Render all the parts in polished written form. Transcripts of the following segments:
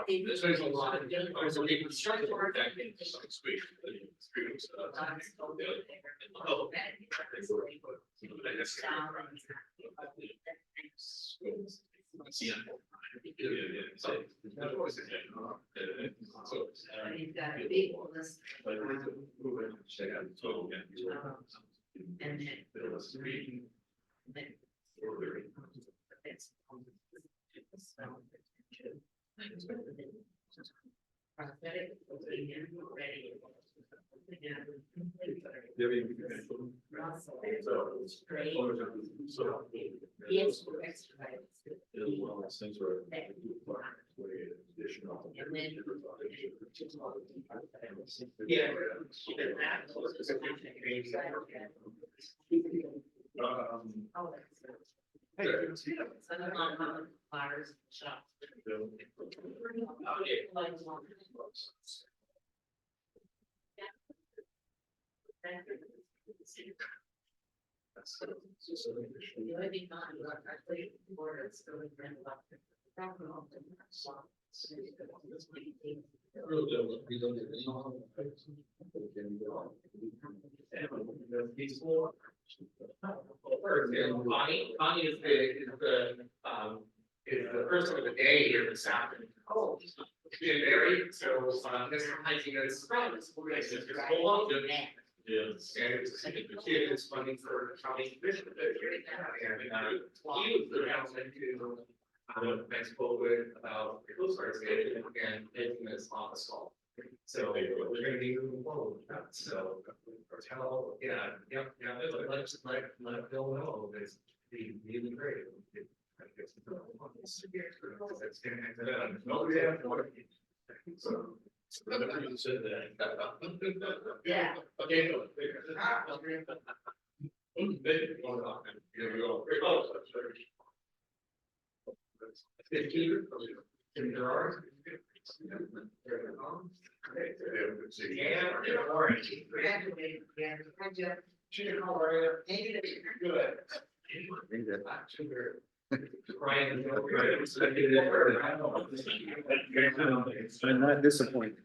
This is a lot of so we construct the architect in some streets. Connie is the person of the day here this afternoon. Oh, very so. This is yes, and the kid is funding for county commission. And he was the announcement to Mexico with about the starts and making this on the skull. So we're going to be moving forward with that. So tell, let Bill know it's really great. Yeah. Okay. I'm not disappointed.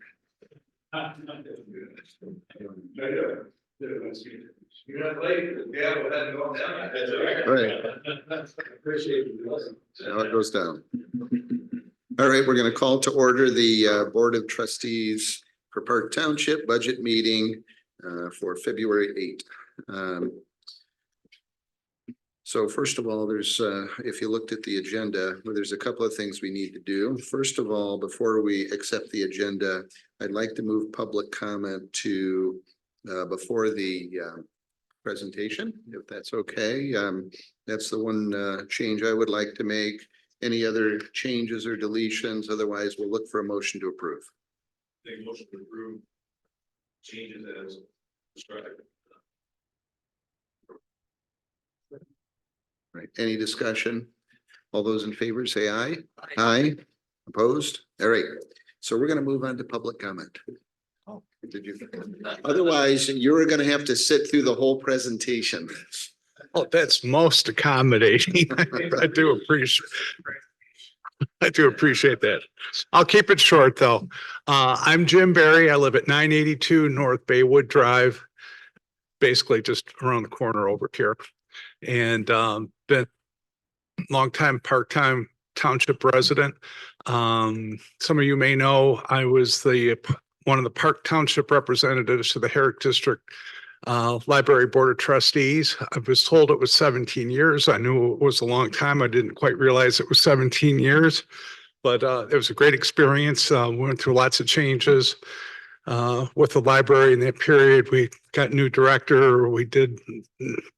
You're not late. Yeah, we had to go down. Right. Appreciate it. Now it goes down. All right, we're going to call to order the Board of Trustees for Park Township budget meeting for February 8th. So first of all, there's, if you looked at the agenda, there's a couple of things we need to do. First of all, before we accept the agenda, I'd like to move public comment to before the presentation, if that's okay. That's the one change I would like to make. Any other changes or deletions? Otherwise, we'll look for a motion to approve. Make motion to approve changes as described. Right. Any discussion? All those in favor say aye. Aye. Opposed? All right. So we're going to move on to public comment. Oh, did you? Otherwise, you're going to have to sit through the whole presentation. Oh, that's most accommodating. I do appreciate that. I'll keep it short though. I'm Jim Barry. I live at 982 North Baywood Drive, basically just around the corner over here. And been longtime part-time township resident. Some of you may know I was one of the Park Township representatives to the Herrick District Library Board of Trustees. I was told it was 17 years. I knew it was a long time. I didn't quite realize it was 17 years, but it was a great experience. We went through lots of changes with the library in that period. We got new director. We did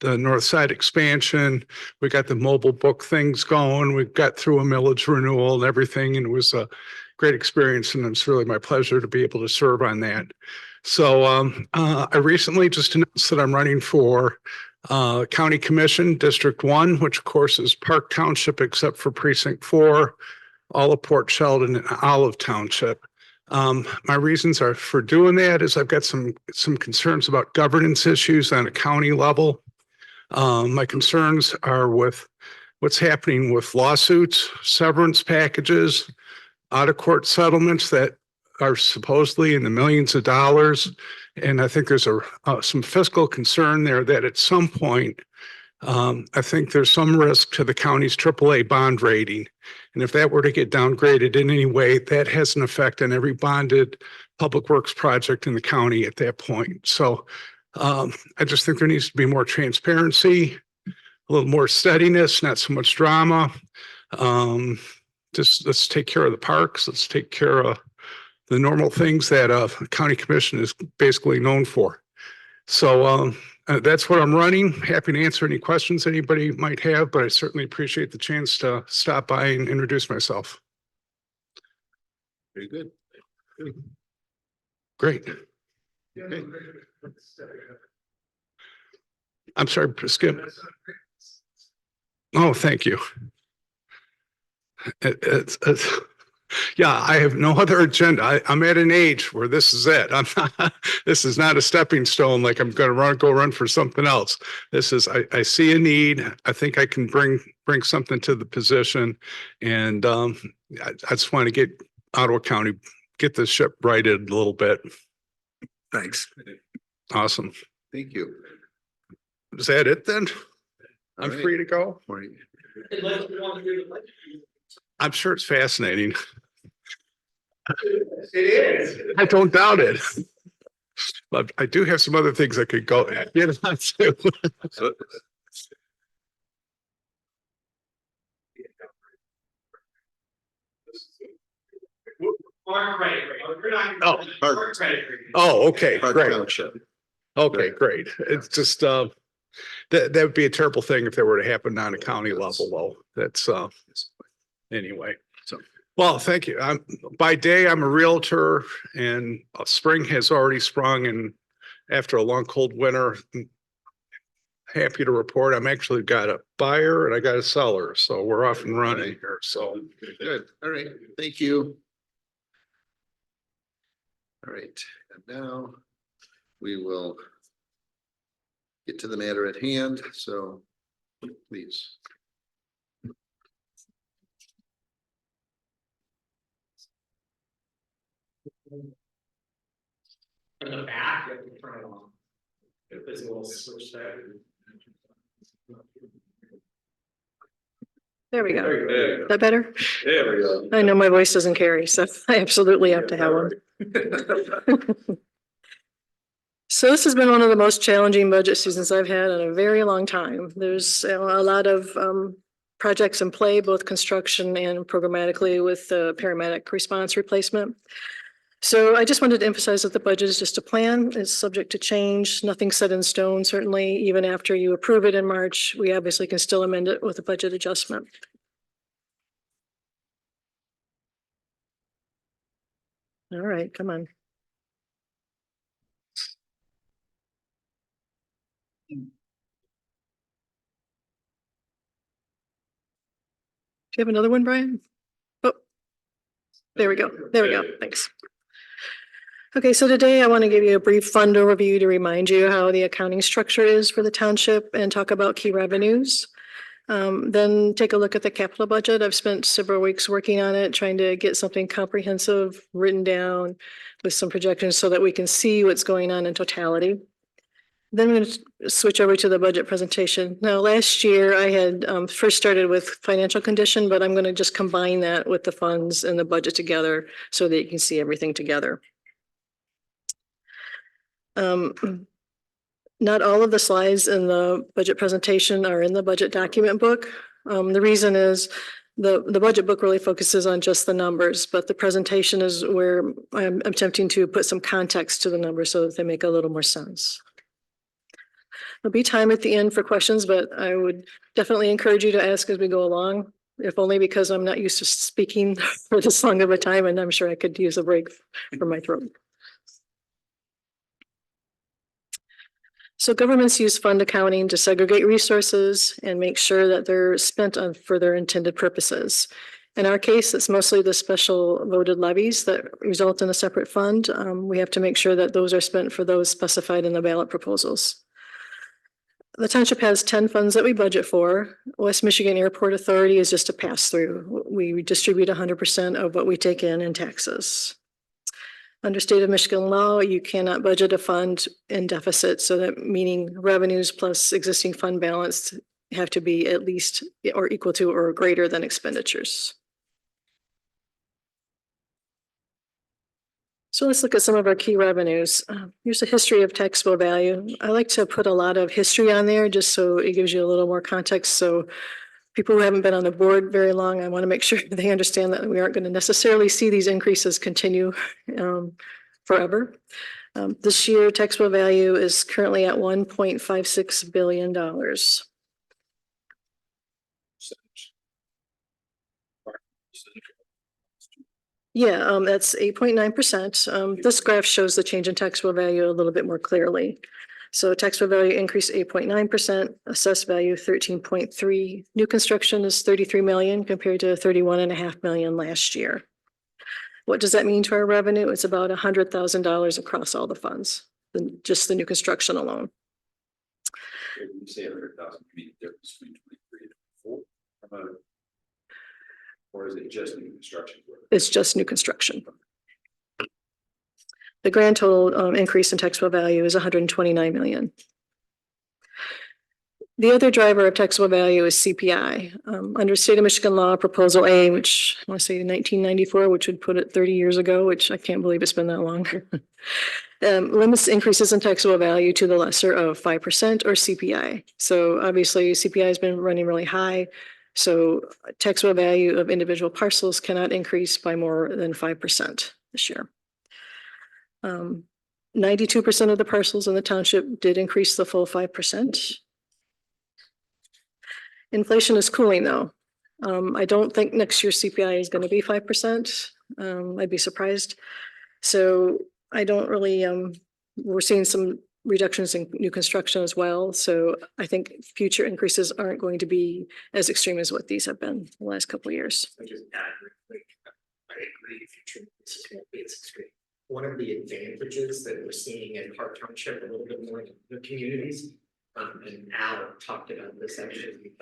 the north side expansion. We got the mobile book things going. We got through a millage renewal and everything. And it was a great experience. And it's really my pleasure to be able to serve on that. So I recently just announced that I'm running for County Commission District 1, which of course is Park Township except for Precinct 4, all of Port Sheldon and Olive Township. My reasons are for doing that is I've got some concerns about governance issues on a county level. My concerns are with what's happening with lawsuits, severance packages, out-of-court settlements that are supposedly in the millions of dollars. And I think there's some fiscal concern there that at some point, I think there's some risk to the county's AAA bond rating. And if that were to get downgraded in any way, that has an effect on every bonded public works project in the county at that point. So I just think there needs to be more transparency, a little more steadiness, not so much drama. Just let's take care of the parks. Let's take care of the normal things that a county commission is basically known for. So that's what I'm running. Happy to answer any questions anybody might have, but I certainly appreciate the chance to stop by and introduce myself. Very good. Great. Okay. I'm sorry, Skip. Oh, thank you. Yeah, I have no other agenda. I'm at an age where this is it. This is not a stepping stone like I'm going to go run for something else. This is, I see a need. I think I can bring something to the position. And I just want to get Ottawa County, get this ship righted a little bit. Thanks. Awesome. Thank you. Is that it then? I'm All right. free to go. Morning. Unless you want to hear the budget. I'm sure it's fascinating. It is. I don't doubt it. But I do have some other things I could go get onto. Our credit rating. We're not. Oh, Our credit rating. Oh, okay, Park great. Township. Okay, great. It's just that would be a terrible thing if that were to happen on a county level, though. That's anyway. So, well, thank you. By day, I'm a realtor, and spring has already sprung, and after a long cold winter, I'm happy to report I'm actually got a buyer and I got a seller, so we're off and running here. So Good. All right. Thank you. All right. And now we will get to the matter at hand. So please. In the back, you have to turn it on. If there's a little switch there. There we go. There Is that better? we go. I know my voice doesn't carry, so I absolutely have to have one. So this has been one of the most challenging budget seasons I've had in a very long time. There's a lot of projects in play, both construction and programmatically with the paramedic response replacement. So I just wanted to emphasize that the budget is just a plan. It's subject to change. Nothing set in stone. Certainly, even after you approve it in March, we obviously can still amend it with a budget adjustment. All right, come on. Do you have another one, Brian? Oh, there we go. There we go. Thanks. Okay, so today I want to give you a brief fund overview to remind you how the accounting structure is for the township and talk about key revenues. Then take a look at the capital budget. I've spent several weeks working on it, trying to get something comprehensive written down with some projections so that we can see what's going on in totality. Then we're going to switch over to the budget presentation. Now, last year I had first started with financial condition, but I'm going to just combine that with the funds and the budget together so that you can see everything together. Not all of the slides in the budget presentation are in the budget document book. The reason is the budget book really focuses on just the numbers, but the presentation is where I'm attempting to put some context to the numbers so that they make a little more sense. There'll be time at the end for questions, but I would definitely encourage you to ask as we go along, if only because I'm not used to speaking for this long of a time, and I'm sure I could use a break for my throat. So governments use fund accounting to segregate resources and make sure that they're spent on for their intended purposes. In our case, it's mostly the special voted levies that result in a separate fund. We have to make sure that those are spent for those specified in the ballot proposals. the township has 10 funds that we budget for. West Michigan Airport Authority is just a pass-through. We distribute 100% of what we take in taxes. Under state of Michigan law, you cannot budget a fund in deficit, so that meaning revenues plus existing fund balance have to be at least or equal to or greater than expenditures. So let's look at some of our key revenues. Here's a history of taxable value. I like to put a lot of history on there just so it gives you a little more context. So people who haven't been on the board very long, I want to make sure they understand that we aren't going to necessarily see these increases continue forever. This year, taxable value is currently at $1.56 billion. Yeah, that's 8.9%. This graph shows the change in taxable value a little bit more clearly. So taxable value increased 8.9%, assessed value 13.3. New construction is 33 million compared to 31.5 million last year. What does that mean to our revenue? It's about $100,000 across all the funds, just the new construction alone. When you say 100,000, you mean the difference between 23 and 24? Or is it just new construction? It's just new construction. The grand total increase in taxable value is 129 million. The other driver of taxable value is CPI. Under state of Michigan law, proposal A, which I want to say 1994, which would put it 30 years ago, which I can't believe it's been that long. Limits increases in taxable value to the lesser of 5% or CPI. So obviously CPI has been running really high. So taxable value of individual parcels cannot increase by more than 5% this year. 92% of the parcels in the township did increase the full 5%. Inflation is cooling though. I don't think next year's CPI is going to be 5%. I'd be surprised. So I don't really, we're seeing some reductions in new construction as well. So I think future increases aren't going to be as extreme as what these have been the last couple of years. I just add real quick, I agree, future increases won't be as extreme. One of the advantages that we're seeing in Park Township, a little bit more in the communities, and Al talked about this actually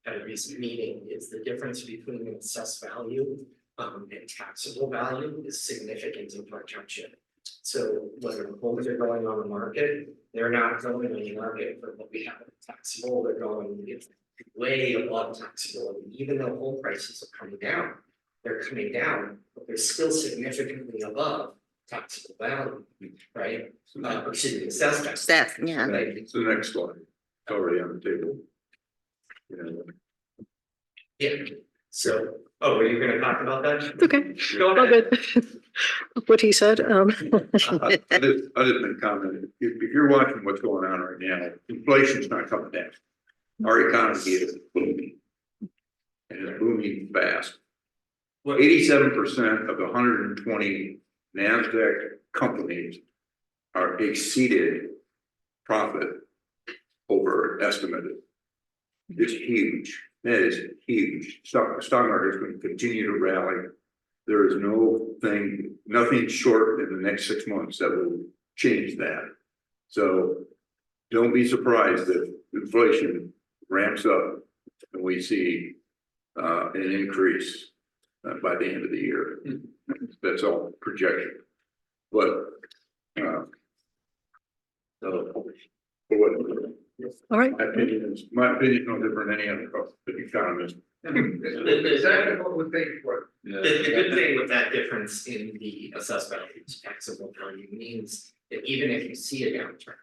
at a recent meeting, is the difference between the assessed value and taxable value is significant in Park Township. So when homes are going on the market, they're not going on the market for what we have taxable, they're going way above taxable. Even though home prices are coming down, they're coming down, but they're still significantly above taxable value, right? Excuse me, assessed value. Steph, yeah. Right? It's the next slide. It's already on the table. Yeah, so, oh, were you gonna talk about that? It's okay. Go All ahead. good. What he said. I didn't comment. If you're watching what's going on right now, inflation's not coming down. Our economy is booming. And it's booming fast. 87% of the 120 NASDAQ companies are exceeded profit over estimated. It's huge. That is huge. Stock market is going to continue to rally. There is nothing short in the next 6 months that will change that. So don't be surprised if inflation ramps up and we see an increase by the end of the year. That's all projection. But All right. my opinion is no different than any other economist. Is that what we think for? The good thing with that difference in the assessed value to taxable value means that even if you see a downturn,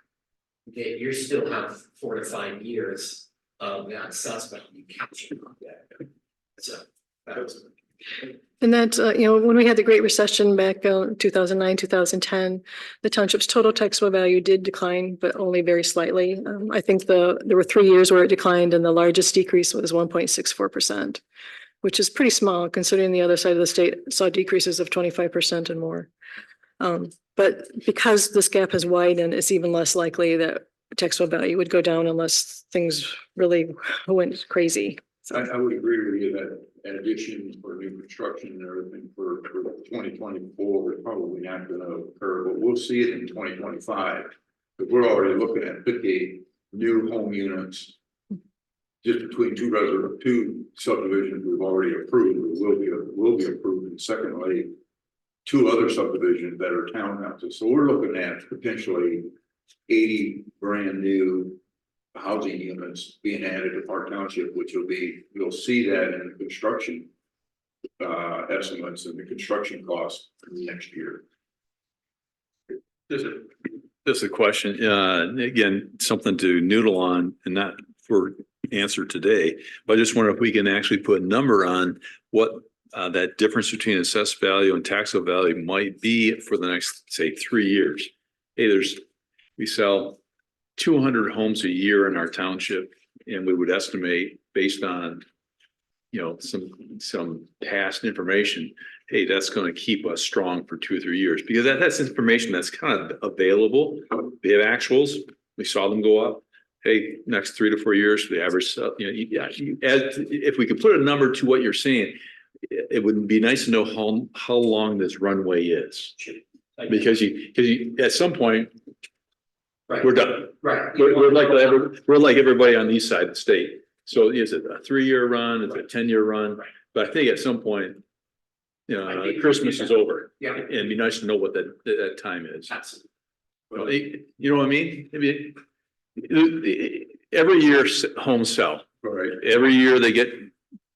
that you still have 4 to 5 years of that assessed value captured on that. So that was. And that, when we had the Great Recession back 2009, 2010, the township's total taxable value did decline, but only very slightly. I think there were 3 years where it declined and the largest decrease was 1.64%, which is pretty small considering the other side of the state saw decreases of 25% and more. But because this gap has widened, it's even less likely that taxable value would go down unless things really went crazy. So. I would agree with you that additions for new construction and everything for 2024 is probably not going to occur, but we'll see it in 2025. But we're already looking at $58 new home units. Just between two subdivisions we've already approved, will be approved, and secondly, two other subdivisions that are townhouses. So we're looking at potentially 80 brand new housing units being added to Park Township, which will be, you'll see that in the construction estimates and the construction costs next year. Just a question, again, something to noodle on and not for answer today, but I just wonder if we can actually put a number on what that difference between assessed value and taxable value might be for the next, say, 3 years. Hey, we sell 200 homes a year in our township, and we would estimate based on, you know, some past information, hey, that's going to keep us strong for 2 or 3 years, because that's information that's kind of available. We have actuals. We saw them go up. Hey, next 3 to 4 years, the average, if we could put a number to what you're saying, it would be nice to know how long this runway is. Because you at some point, Right. we're done. Right. We're like everybody on the east side of the state. So is it a 3-year run? Is it a 10-year run? Right. But I think at some point, you I know, think Christmas is over. Yeah. And it'd be nice to know what that time is. Absolutely. You know what I mean? Every year homes sell. Right. Every year they get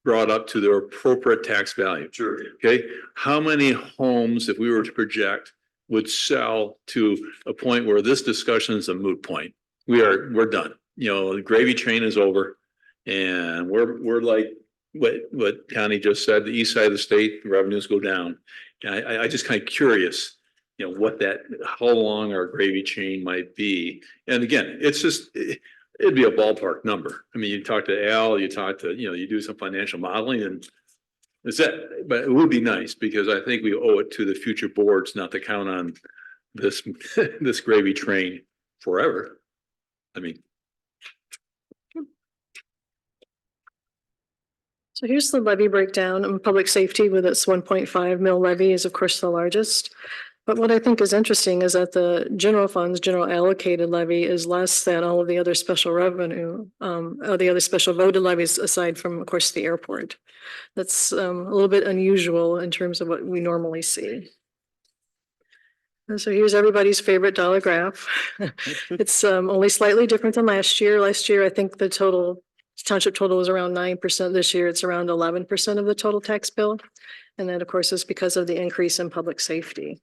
brought up to their appropriate tax value. Sure. Okay, how many homes, if we were to project, would sell to a point where this discussion is a moot point? We're done. You know, the gravy train is over, and we're like what Connie just said. The east side of the state, the revenues go down. And I just kind of curious, you know, how long our gravy train might be. And again, it's just. It'd be a ballpark number. I mean, you talk to Al, you do some financial modeling, and it's that, but it would be nice because I think we owe it to the future boards not to count on this, this gravy train forever. I mean. So here's the levy breakdown, and public safety with its 1.5 mil levy is of course the largest. But what I think is interesting is that the general funds, general allocated levy is less than all of the other special revenue, the other special voted levies aside from, of course, the airport. That's a little bit unusual in terms of what we normally see. And so here's everybody's favorite dollar graph. It's only slightly different than last year. Last year, I think the township total was around 9%. This year, it's around 11% of the total tax bill. And that, of course, is because of the increase in public safety.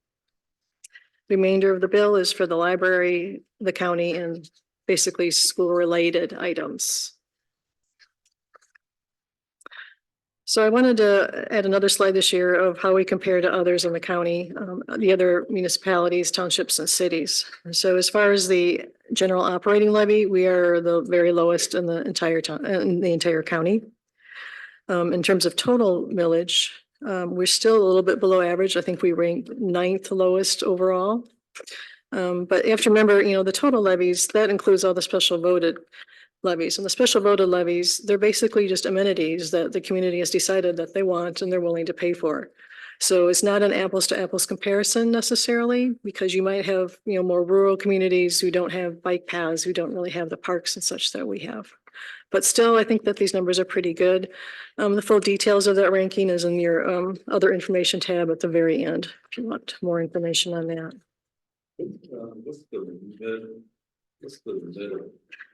Remainder of the bill is for the library, the county, and basically school-related items. So I wanted to add another slide this year of how we compare to others in the county, the other municipalities, townships, and cities. So as far as the general operating levy, we are the very lowest in the entire county. In terms of total millage, we're still a little bit below average. I think we ranked 9th lowest overall. But you have to remember, you know, the total levies, that includes all the special voted levies. And the special voted levies, they're basically just amenities that the community has decided that they want and they're willing to pay for. So it's not an apples to apples comparison necessarily, because you might have, you know, more rural communities who don't have bike paths, who don't really have the parks and such that we have. But still, I think that these numbers are pretty good. The full details of that ranking is in your other information tab at the very end, if you want more information on that.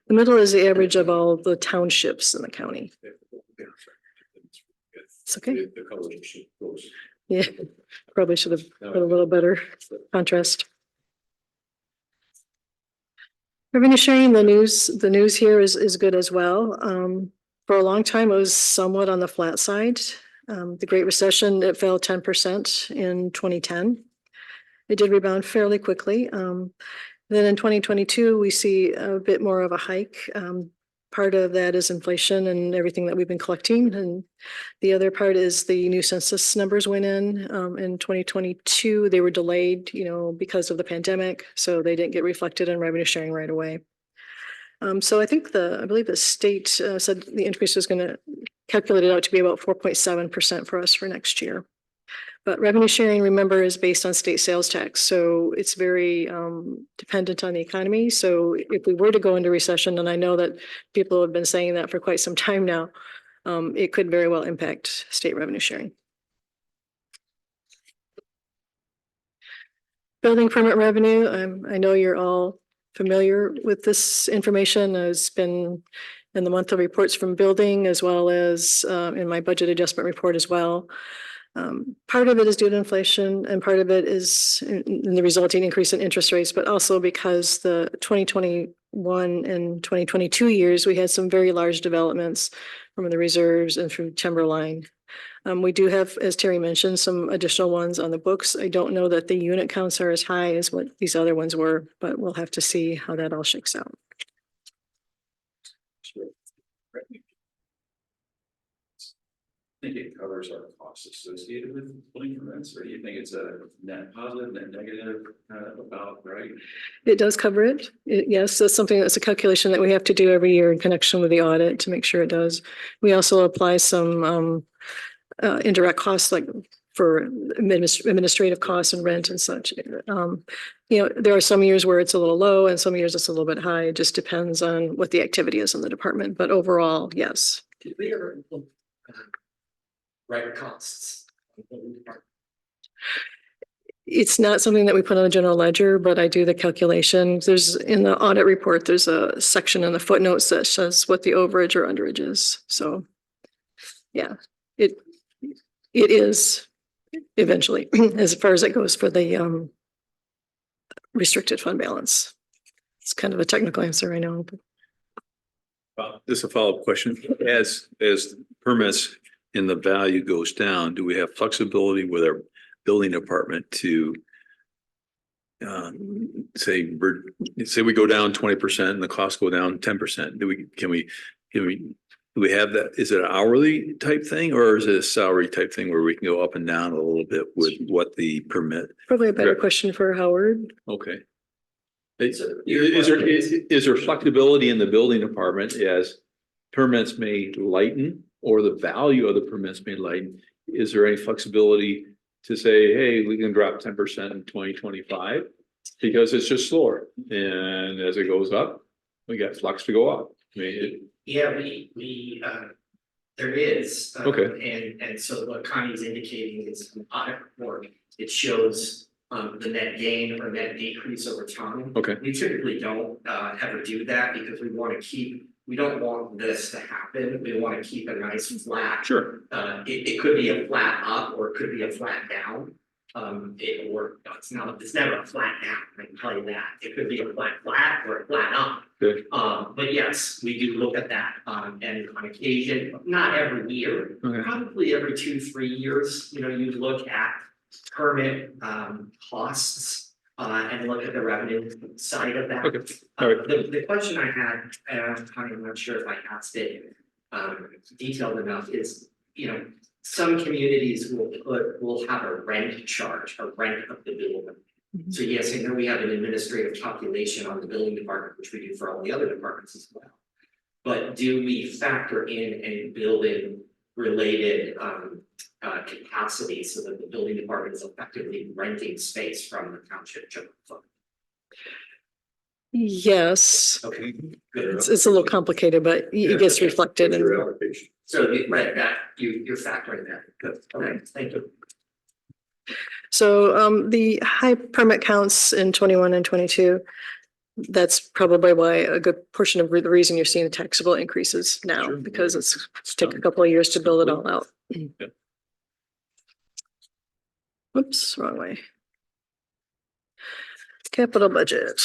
The middle is the average of all the townships in the county. It's okay. Yeah, probably should have put a little better contrast. Revenue sharing, the news here is good as well. For a long time, it was somewhat on the flat side. The Great Recession, it fell 10% in 2010. It did rebound fairly quickly. Then in 2022, we see a bit more of a hike. Part of that is inflation and everything that we've been collecting. And the other part is the new census numbers went in 2022. They were delayed, you know, because of the pandemic. So they didn't get reflected in revenue sharing right away. So I think I believe the state said the increase was going to calculate it out to be about 4.7% for us for next year. But revenue sharing, remember, is based on state sales tax, so it's very dependent on the economy. So if we were to go into recession, and I know that people have been saying that for quite some time now, it could very well impact state revenue sharing. Building permit revenue, I know you're all familiar with this information. It's been in the monthly reports from building as well as in my budget adjustment report as well. Part of it is due to inflation and part of it is in the resulting increase in interest rates, but also because the 2021 and 2022 years, we had some very large developments from the reserves and through Timberline. We do have, as Terry mentioned, some additional ones on the books. I don't know that the unit counts are as high as what these other ones were, but we'll have to see how that all shakes out. I think it covers our costs associated with building permits, or do you think it's a net positive, net negative, about, right? It does cover it. Yes, that's something that's a calculation that we have to do every year in connection with the audit to make sure it does. We also apply some indirect costs like for administrative costs and rent and such. There are some years where it's a little low and some years it's a little bit high. It just depends on what the activity is in the department. But overall, yes. Did we ever write costs? It's not something that we put on the general ledger, but I do the calculations. There's in the audit report, there's a section in the footnotes that says what the overage or underage is. So yeah, it is eventually as far as it goes for the restricted fund balance. It's kind of a technical answer, I know. Just a follow-up question. As permits and the value goes down, do we have flexibility with our building department to say we go down 20% and the costs go down 10%? Can we have that? Is it an hourly type thing or is it a salary type thing where we can go up and down a little bit with what the permit? Probably a better question for Howard. Okay. Is there flexibility in the building department as permits may lighten or the value of the permits may lighten? Is there any flexibility to say, hey, we can drop 10% in 2025 because it's just slower, and as it goes up, we got flex to go up? I mean, Yeah, we there is. Okay. And so what Connie's indicating is an audit report. It shows the net gain or net decrease over time. Okay. We typically don't ever do that because we don't want this to happen. We want to keep a nice flat. Sure. It could be a flat up or it could be a flat down. It's never a flat down, I can tell you that. It could be a flat or a flat up. Good. But yes, we do look at that, and on occasion, not every year, Okay. probably every 2-3 years, you look at permit costs. And look at the revenue side of that. Okay. All right. The question I had, and I'm not sure if I asked it detailed enough, is, some communities will have a rent charge, a rent of the building. So yes, I know we have an administrative calculation on the building department, which we do for all the other departments as well. But do we factor in any building related capacity so that the building department is effectively renting space from the township general fund? Yes, Okay, good. it's a little complicated, but it gets reflected in. So you're factoring that. Good. Okay, thank you. So the high permit counts in 21 and 22, that's probably why a good portion of the reason you're seeing the taxable increases now, Sure. because it's taken a couple of years to build it all out. Yeah. Whoops, wrong way. Capital budget.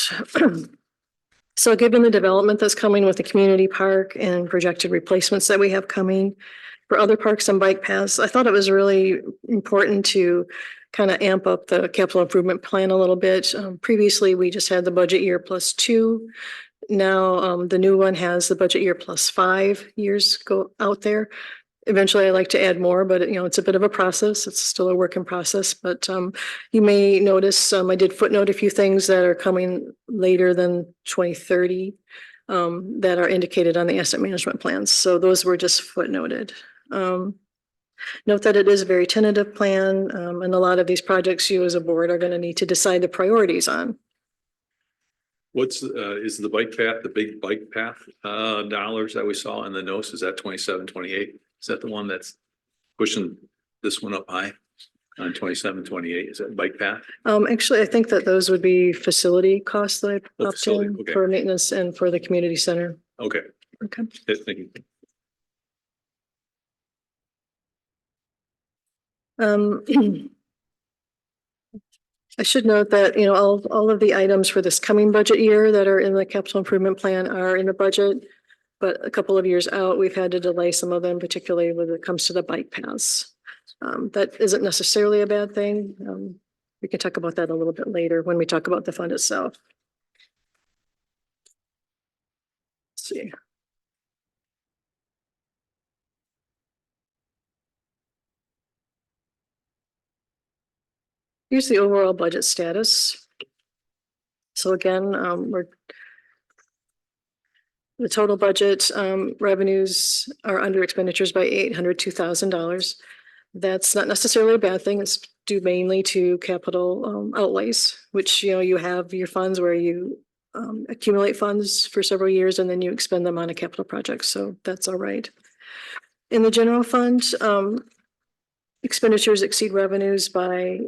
So given the development that's coming with the community park and projected replacements that we have coming for other parks and bike paths, I thought it was really important to kind of amp up the capital improvement plan a little bit. Previously, we just had the budget year +2. Now, the new one has the budget year +5 years go out there. Eventually, I like to add more, but it's a bit of a process. It's still a work in process, but you may notice I did footnote a few things that are coming later than 2030 that are indicated on the asset management plans. So those were just footnoted. Note that it is a very tentative plan, and a lot of these projects you as a board are going to need to decide the priorities on. What's, is the bike path, the big bike path, dollars that we saw in the notes, is that 27, 28? Is that the one that's pushing this one up high on 27, 28? Is that bike path? Actually, I think that those would be facility costs that I Oh, popped facility, in okay. for maintenance and for the community center. Okay. Okay. Thank you. I should note that, all of the items for this coming budget year that are in the capital improvement plan are in the budget. But a couple of years out, we've had to delay some of them, particularly when it comes to the bike paths. That isn't necessarily a bad thing. We can talk about that a little bit later when we talk about the fund itself. Let's see. Here's the overall budget status. So again, the total budget revenues are under expenditures by $802,000. That's not necessarily a bad thing. It's due mainly to capital outlays, which, you have your funds where you accumulate funds for several years and then you expend them on a capital project. So that's all right. In the general fund, expenditures exceed revenues by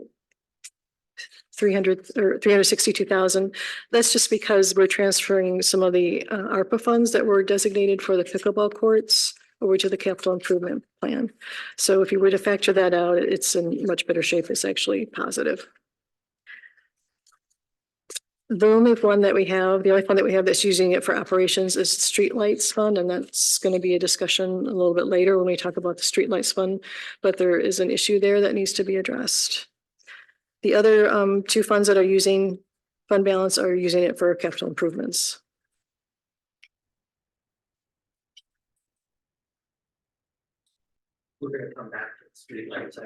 362,000. That's just because we're transferring some of the ARPA funds that were designated for the pickleball courts over to the capital improvement plan. So if you were to factor that out, it's in much better shape. It's actually positive. The only fund that we have that's using it for operations is the streetlights fund, and that's going to be a discussion a little bit later when we talk about the streetlights fund. But there is an issue there that needs to be addressed. The other two funds that are using fund balance are using it for capital improvements. We're gonna come back to the streetlights.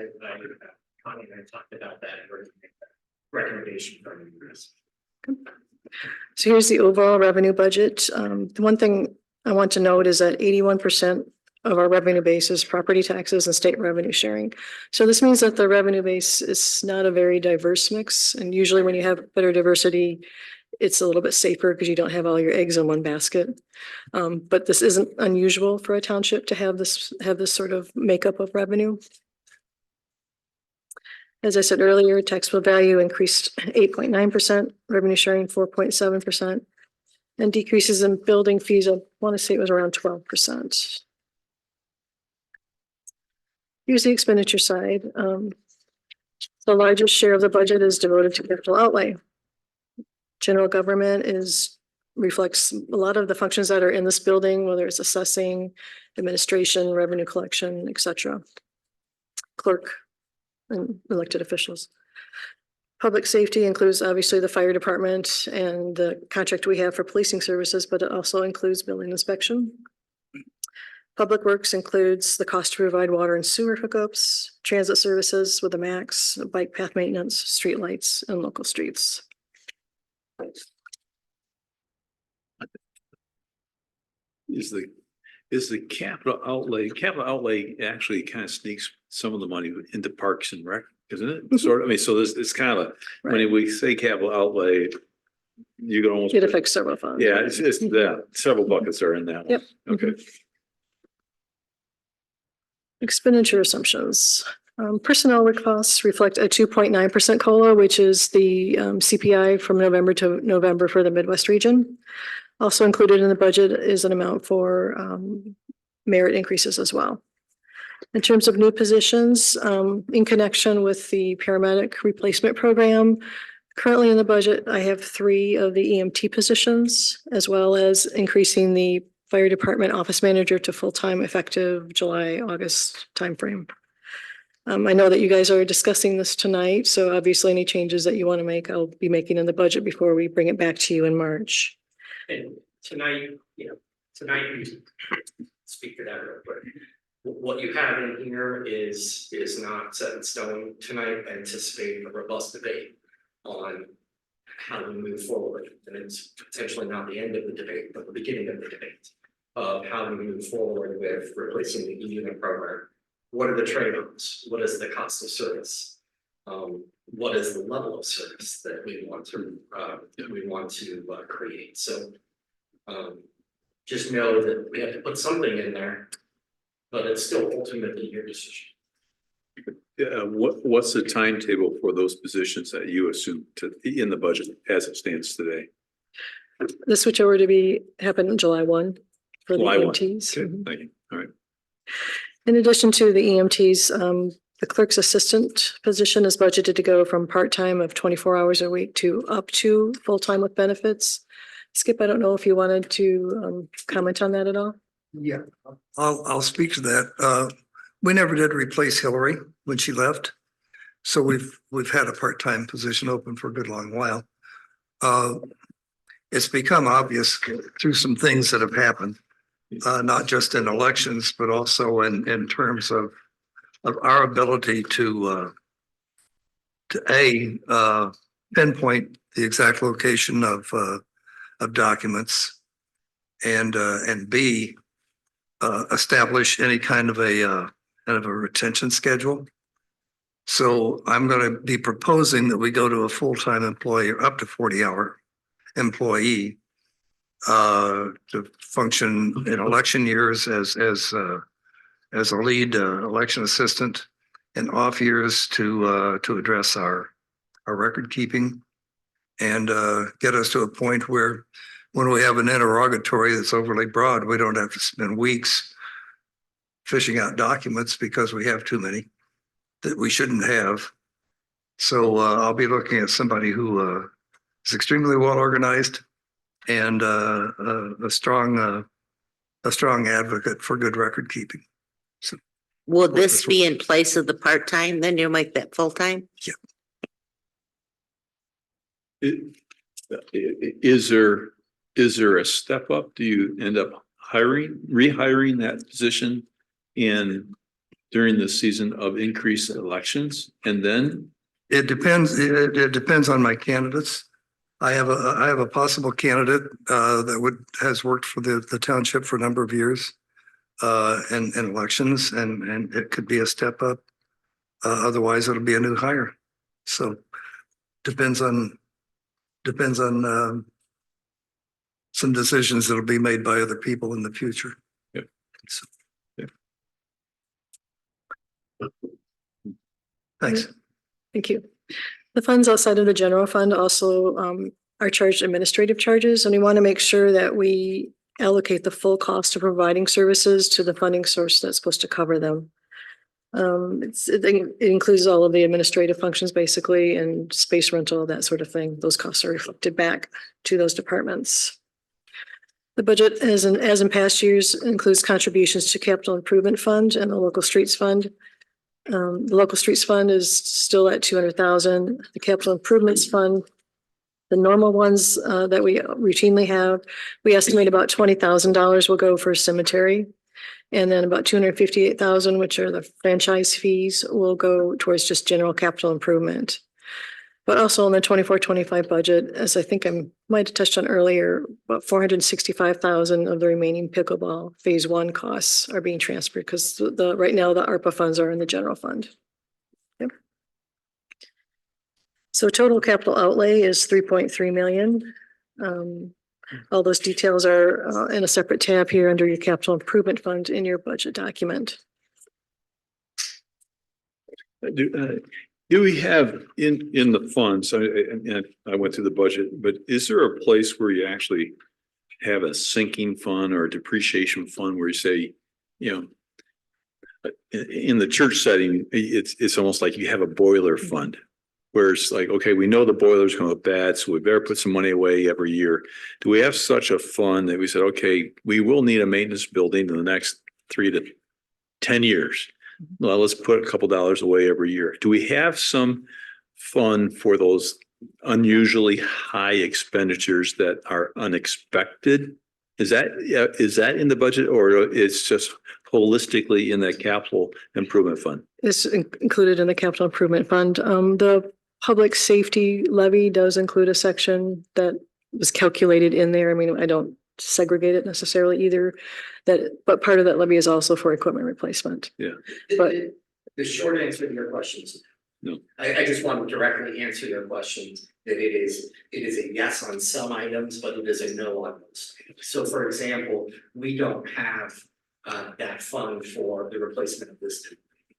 Connie and I talked about that and we're gonna make that recommendation from you. So here's the overall revenue budget. The one thing I want to note is that 81% of our revenue base is property taxes and state revenue sharing. So this means that the revenue base is not a very diverse mix. And usually when you have better diversity, it's a little bit safer because you don't have all your eggs in one basket. But this isn't unusual for a township to have this sort of makeup of revenue. As I said earlier, taxable value increased 8.9%, revenue sharing 4.7%, and decreases in building fees, I want to say it was around 12%. Here's the expenditure side. The largest share of the budget is devoted to capital outlay. General government reflects a lot of the functions that are in this building, whether it's assessing, administration, revenue collection, etc. Clerk and elected officials. Public safety includes obviously the fire department and the contract we have for policing services, but it also includes building inspection. Public works includes the cost to provide water and sewer hookups, transit services with a max, bike path maintenance, streetlights, and local streets. Is the capital outlay actually kind of sneaks some of the money into parks and rec, isn't it? Sort of, I mean, so this, it's kind of, when we say capital outlay, you can almost. It affects several funds. Yeah, it's several buckets are in that one. Yep. Okay. Expenditure assumptions. Personnel costs reflect a 2.9% COLA, which is the CPI from November to November for the Midwest region. Also included in the budget is an amount for merit increases as well. In terms of new positions, in connection with the paramedic replacement program, currently in the budget, I have 3 of the EMT positions, as well as increasing the fire department office manager to full-time effective July, August timeframe. I know that you guys are discussing this tonight, so obviously any changes that you want to make, I'll be making in the budget before we bring it back to you in March. And tonight, you speak to that real quick. What you have in here is not set in stone. Tonight, I anticipate a robust debate on how we move forward. And it's potentially not the end of the debate, but the beginning of the debate of how we move forward with replacing the unit program what are the trade-offs? What is the cost of service? What is the level of service that we want to create? So just know that we have to put something in there, but it's still ultimately your decision. What's the timetable for those positions that you assume in the budget as it stands today? The switch over to happen in July 1 for the July 1. EMTs. Okay, thank you. All right. In addition to the EMTs, the clerk's assistant position is budgeted to go from part-time of 24 hours a week to up to full-time with benefits. Skip, I don't know if you wanted to comment on that at all? Yeah, I'll speak to that. We never did replace Hillary when she left. So we've had a part-time position open for a good long while. It's become obvious through some things that have happened, not just in elections, but also in terms of our ability to pinpoint the exact location of documents, and B, establish any kind of a retention schedule. So I'm going to be proposing that we go to a full-time employee or up to 40-hour employee to function in election years as a lead election assistant, and off years to address our record keeping, and get us to a point where when we have an interrogatory that's overly broad, we don't have to spend weeks fishing out documents because we have too many that we shouldn't have. So I'll be looking at somebody who is extremely well organized and a strong advocate for good record keeping. So, will this be in place of the part-time? Then you'll make that full-time? Yeah. Is there a step up? Do you end up rehiring that position during the season of increased elections? And then It depends. It depends on my candidates. I have a possible candidate that has worked for the township for a number of years in elections, and it could be a step up. Otherwise, it'll be a new hire. So depends on some decisions that'll be made by other people in the future. Yep. So, Yep. Thanks. Thank you. The funds outside of the general fund also are charged administrative charges, and we want to make sure that we allocate the full cost of providing services to the funding source that's supposed to cover them. It includes all of the administrative functions basically, and space rental, that sort of thing. Those costs are reflected back to those departments. The budget, as in past years, includes contributions to capital improvement fund and the local streets fund. The local streets fund is still at 200,000. The capital improvements fund, the normal ones that we routinely have, we estimate about $20,000 will go for cemetery. And then about 258,000, which are the franchise fees, will go towards just general capital improvement. But also in the 24-25 budget, as I think I might have touched on earlier, about 465,000 of the remaining pickleball phase 1 costs are being transferred because right now the ARPA funds are in the general fund. Yep. So total capital outlay is 3.3 million. All those details are in a separate tab here under your capital improvement fund in your budget document. Do we have in the funds, and I went through the budget, but is there a place where you actually have a sinking fund or a depreciation fund where you say, in the church setting, it's almost like you have a boiler fund where it's like, okay, we know the boiler's going to go bad, so we better put some money away every year. Do we have such a fund that we said, okay, we will need a maintenance building in the next 3 to 10 years? Well, let's put a couple dollars away every year. Do we have some fund for those unusually high expenditures that are unexpected? Is that in the budget, or it's just holistically in that capital improvement fund? It's included in the capital improvement fund. The public safety levy does include a section that was calculated in there. I mean, I don't segregate it necessarily either. But part of that levy is also for equipment replacement. But- The short answer to your question is No. I just want to directly answer your question, that it is a yes on some items, but it is a no on most. So for example, we don't have that fund for the replacement of this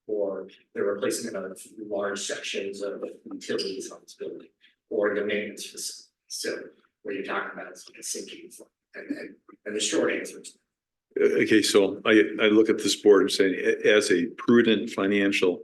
or the replacement of large sections of utilities on this building or the maintenance facility. So what you're talking about is like a sinking fund. And the short answer is Okay, so I look at this board and say, as a prudent financial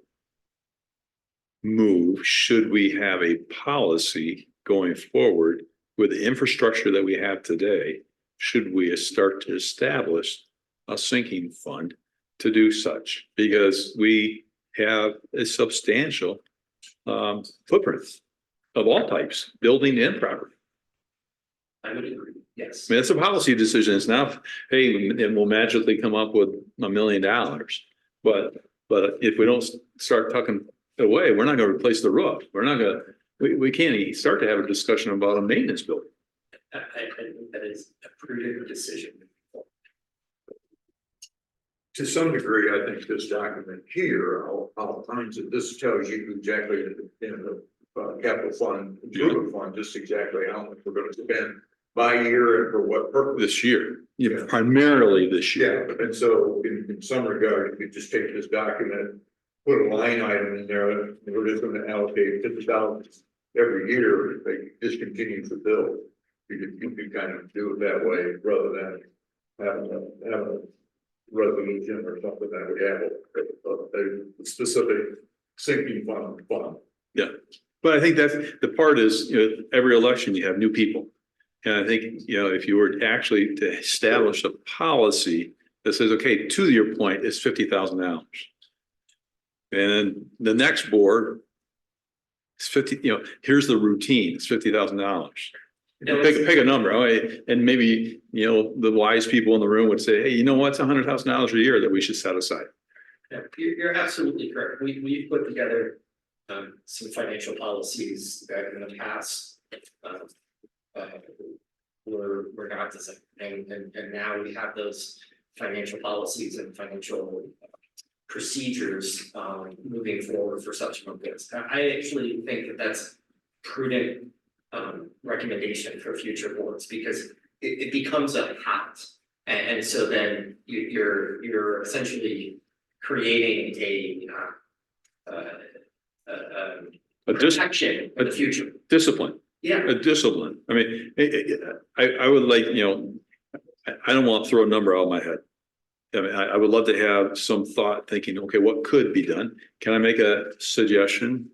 move, should we have a policy going forward with the infrastructure that we have today? Should we start to establish a sinking fund to do such? Because we have a substantial footprint of all types, building and property. I would agree, yes. I mean, it's a policy decision. It's not, hey, and we'll magically come up with $1 million. But if we don't start tucking it away, we're not gonna replace the roof. We're not gonna, we can't even start to have a discussion about a maintenance building. I think that is a prudent decision. To some degree, I think this document here outlines it. This tells you exactly in the capital fund, improvement fund, just exactly how much we're gonna spend by year and for what purpose. This year, Yeah. primarily this year. Yeah, and so in some regard, you could just take this document, put a line item in there, and we're just gonna allocate $50,000 every year, if they discontinue the bill. You could kind of do it that way, rather than have a resolution or something that would have a specific sinking fund. Yeah, but I think that's the part is, every election you have new people. And I think, if you were actually to establish a policy that says, okay, to your point, it's $50,000. And then the next board is 50, here's the routine, it's $50,000. Pick a number, and maybe, the wise people in the room would say, hey, you know what, it's $100,000 a year that we should set aside. Yeah, you're absolutely correct. We've put together some financial policies that in the past were not designed, and now we have those financial policies and financial procedures moving forward for such events. I actually think that that's prudent recommendation for future boards, because it becomes a habit, and so then you're essentially creating a protection for the future. Discipline. Yeah. A discipline. I mean, I would like, I don't want to throw a number out of my head. I mean, I would love to have some thought thinking, okay, what could be done? Can I make a suggestion?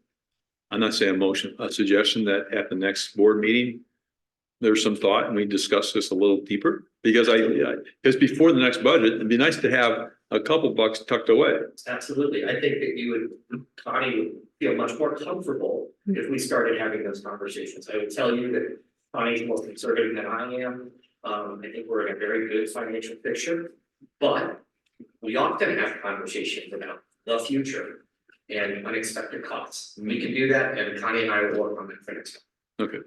I'm not saying a motion, a suggestion that at the next board meeting, there's some thought and we discuss this a little deeper, because because before the next budget, it'd be nice to have a couple bucks tucked away. Absolutely. I think that Connie would feel much more comfortable if we started having those conversations. I would tell you that Connie's more conservative than I am. I think we're in a very good financial picture, but we often have conversations about the future and unexpected costs. We can do that, and Connie and I will work on that for next time. Okay.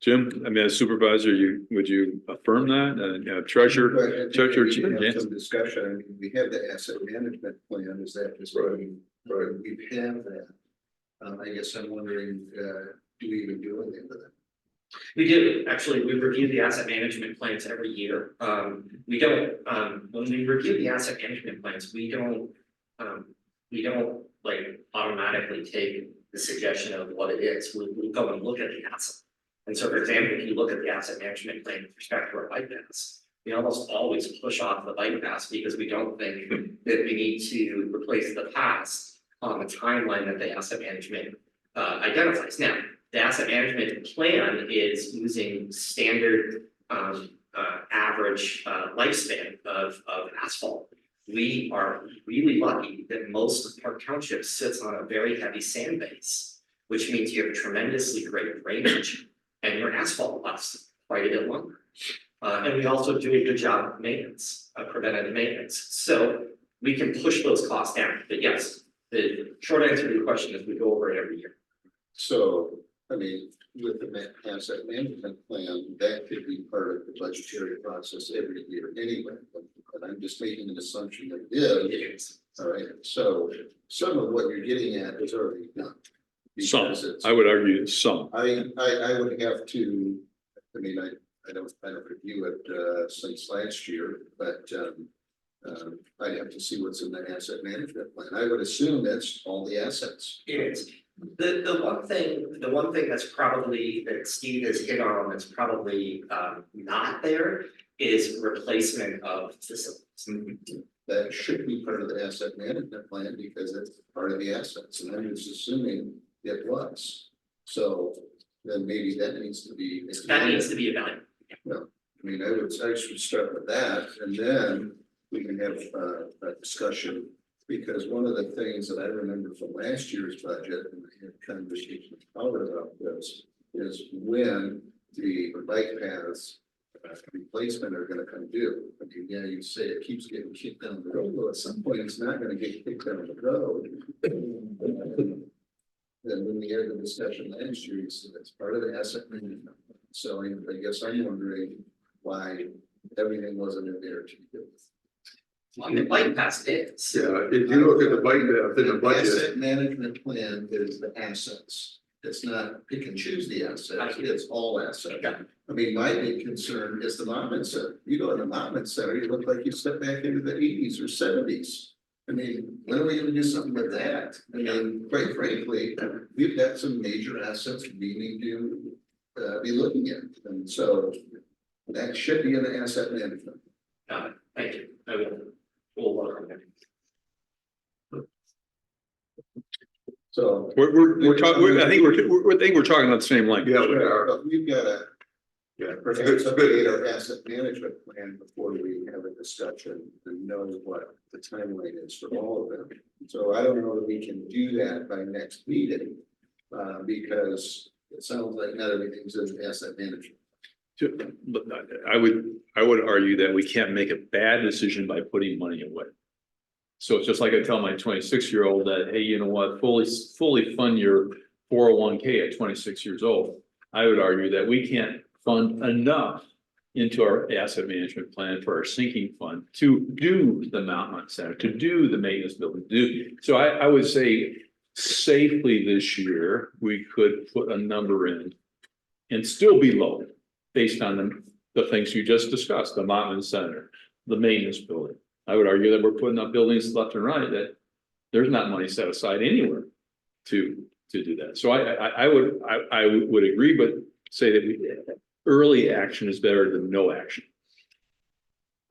Jim, I mean, as supervisor, would you affirm that? Treasurer, We have yes. some discussion. I mean, we have the asset management plan. Is that just right? We have that. I guess I'm wondering, do we even do anything with it? We do, actually, we review the asset management plans every year. We don't, when we review the asset management plans, we don't like automatically take the suggestion of what it is. We go and look at the asset. And so, for example, if you look at the asset management plan with respect to our bypass, we almost always push off the bypass because we don't think that we need to replace the past on the timeline that the asset management identifies. Now, the asset management plan is using standard average lifespan of asphalt. We are really lucky that most of Park Township sits on a very heavy sand base, which means you have tremendously great drainage and your asphalt lasts quite a bit longer. And we also do a good job of maintenance, preventative maintenance. So we can push those costs down. But yes, the short answer to your question is we go over it every year. So, I mean, with the asset management plan, that could be part of the budgetary process every year anyway. But I'm just making an assumption that it is. All right, so some of what you're getting at is already done. Some, Because it's- I would argue some. I would have to, I mean, I don't review it since last year, but I'd have to see what's in the asset management plan. I would assume that's all the assets. It is. The one thing that's probably, that Steve has hit on, that's probably not there, is replacement of facilities. That should be part of the asset management plan because it's part of the assets, and I'm just assuming it was. So then maybe that needs to be. That needs to be evaluated. No, I mean, I should start with that, and then we can have a discussion. Because one of the things that I remember from last year's budget, and I had conversations with Howard about this, is when the bike paths replacement are gonna come due. I mean, yeah, you say it keeps getting kicked down the road, well, at some point, it's not gonna get kicked down the road. Then when we had the discussion last year, you said it's part of the asset management. So I guess I'm wondering why everything wasn't in there to begin with. On the bike pass it is. Yeah, if you look at the bike path in the budget, Asset management plan is the assets. It's not pick and choose the assets, it's all assets. Yeah. I mean, my big concern is the Monument Center. You go to the Monument Center, you look like you stepped back into the eighties or seventies. I mean, when are we gonna do something with that? I mean, quite frankly, we've got some major assets we need to be looking at. And so that should be in the asset management. Thank you. I will. We'll work on it. So. We're talking, I think we're talking about the same language. yeah, we are. But we've got to. Yeah, Perhaps update our asset management plan before we have a discussion and know what the timeline is for all of them. So I don't know that we can do that by next meeting. Because it sounds like not everything's in asset management. But I would argue that we can't make a bad decision by putting money away. So it's just like I tell my 26-year-old that, hey, you know what, fully fund your 401k at 26 years old. I would argue that we can't fund enough into our asset management plan for our sinking fund to do the Monument Center, to do the maintenance building, so I would say safely this year, we could put a number in and still be low based on the things you just discussed, the Monument Center, the maintenance building. I would argue that we're putting up buildings left and right that there's not money set aside anywhere to do that. So I would agree, but say that early action is better than no action.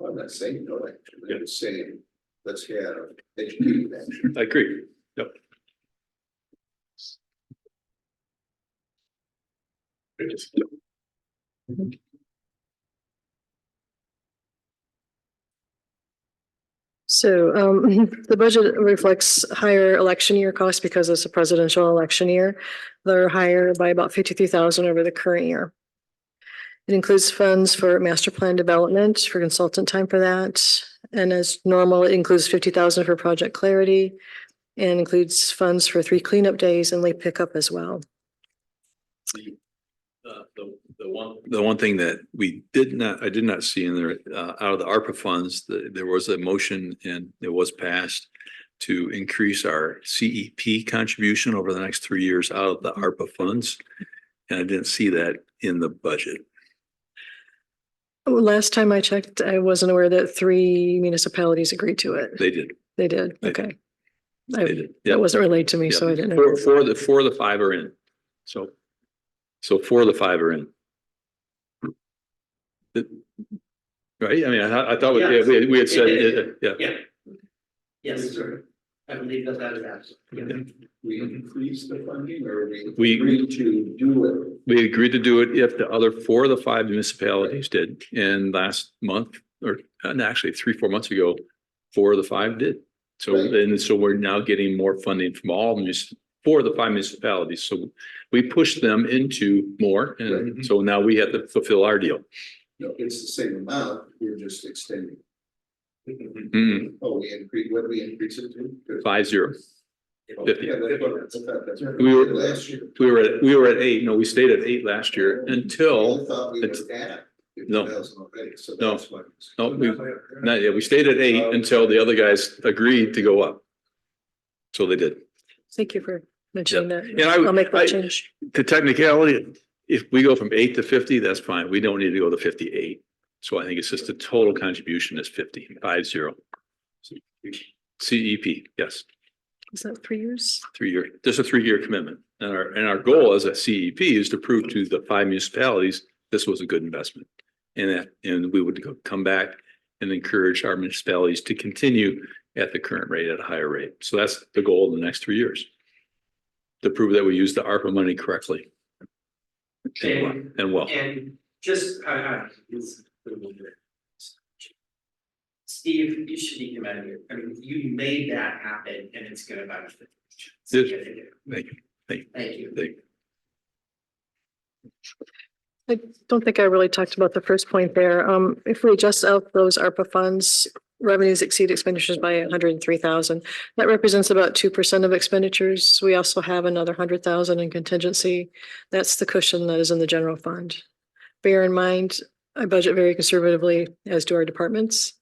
I'm not saying no action, I'm just saying, let's have educated action. I agree. Yep. So the budget reflects higher election year costs because it's a presidential election year. They're higher by about 53,000 over the current year. It includes funds for master plan development, for consultant time for that. And as normal, it includes 50,000 for project clarity and includes funds for 3 cleanup days and late pickup as well. The one thing that I did not see in there, out of the ARPA funds, there was a motion and it was passed to increase our CEP contribution over the next 3 years out of the ARPA funds. And I didn't see that in the budget. Last time I checked, I wasn't aware that 3 municipalities agreed to it. They did. They did. They Okay. They did. Yeah. That wasn't relayed to me, Yeah. so I didn't know. Four of the 5 are in. So 4 of the 5 are in. Right? I mean, I thought we had said, yeah. Yeah. Yes, sir. I believe that is absolutely. We increase the funding or We- agreed to do it. We agreed to do it if the other 4 of the 5 municipalities did. And last month, or actually 3-4 months ago, 4 of the 5 did. So, Right. and so we're now getting more funding from all 4 of the 5 municipalities. So we pushed them into more. And Right. so now we have to fulfill our deal. No, it's the same amount, we're just extending. Mm, Oh, we increase, what do we increase it to? 5-0. 50. We We were at 8. No, we stayed at 8 last year until, No. No. no, not yet. We stayed at 8 until the other guys agreed to go up. So they did. Thank you for mentioning that. And I'll make that I- change. The technicality, if we go from 8 to 50, that's fine. We don't need to go to 58. So I think it's just the total contribution is 50, 50. CEP, yes, Is that 3 years? 3-year, just a 3-year commitment. And our goal as a CEP is to prove to the 5 municipalities, this was a good investment. And we would come back and encourage our municipalities to continue at the current rate at a higher rate. So that's the goal in the next 3 years. To prove that we use the ARPA money correctly. And well. And just, Steve, you should be commended. I mean, you made that happen and it's gonna benefit. Thank you. Thank you. Thank you. Thank you. I don't think I really talked about the first point there. If we adjust out those ARPA funds, revenues exceed expenditures by 103,000. That represents about 2% of expenditures. We also have another 100,000 in contingency. That's the cushion that is in the general fund. Bear in mind, I budget very conservatively, as do our departments.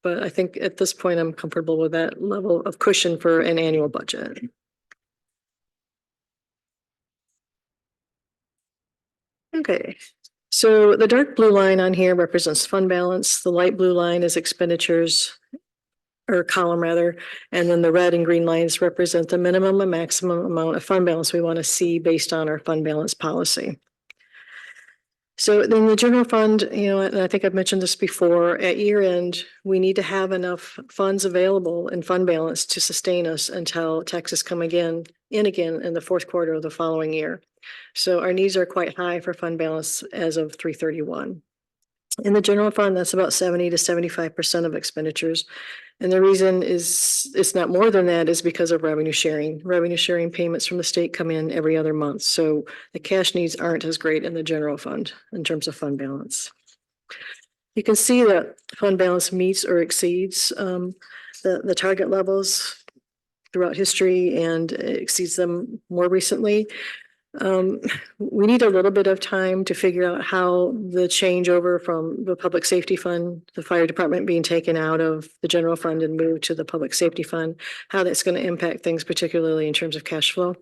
But I think at this point, I'm comfortable with that level of cushion for an annual budget. Okay, so the dark blue line on here represents fund balance. The light blue line is expenditures, or column rather, and then the red and green lines represent the minimum and maximum amount of fund balance we want to see based on our fund balance policy. So then the general fund, and I think I've mentioned this before, at year end, we need to have enough funds available in fund balance to sustain us until taxes come in the fourth quarter of the following year. So our needs are quite high for fund balance as of 3/31. In the general fund, that's about 70 to 75% of expenditures. And the reason is it's not more than that is because of revenue sharing. Revenue sharing payments from the state come in every other month. So the cash needs aren't as great in the general fund in terms of fund balance. You can see that fund balance meets or exceeds the target levels throughout history and exceeds them more recently. We need a little bit of time to figure out how the changeover from the public safety fund, the fire department being taken out of the general fund and moved to the public safety fund, how that's going to impact things, particularly in terms of cash flow.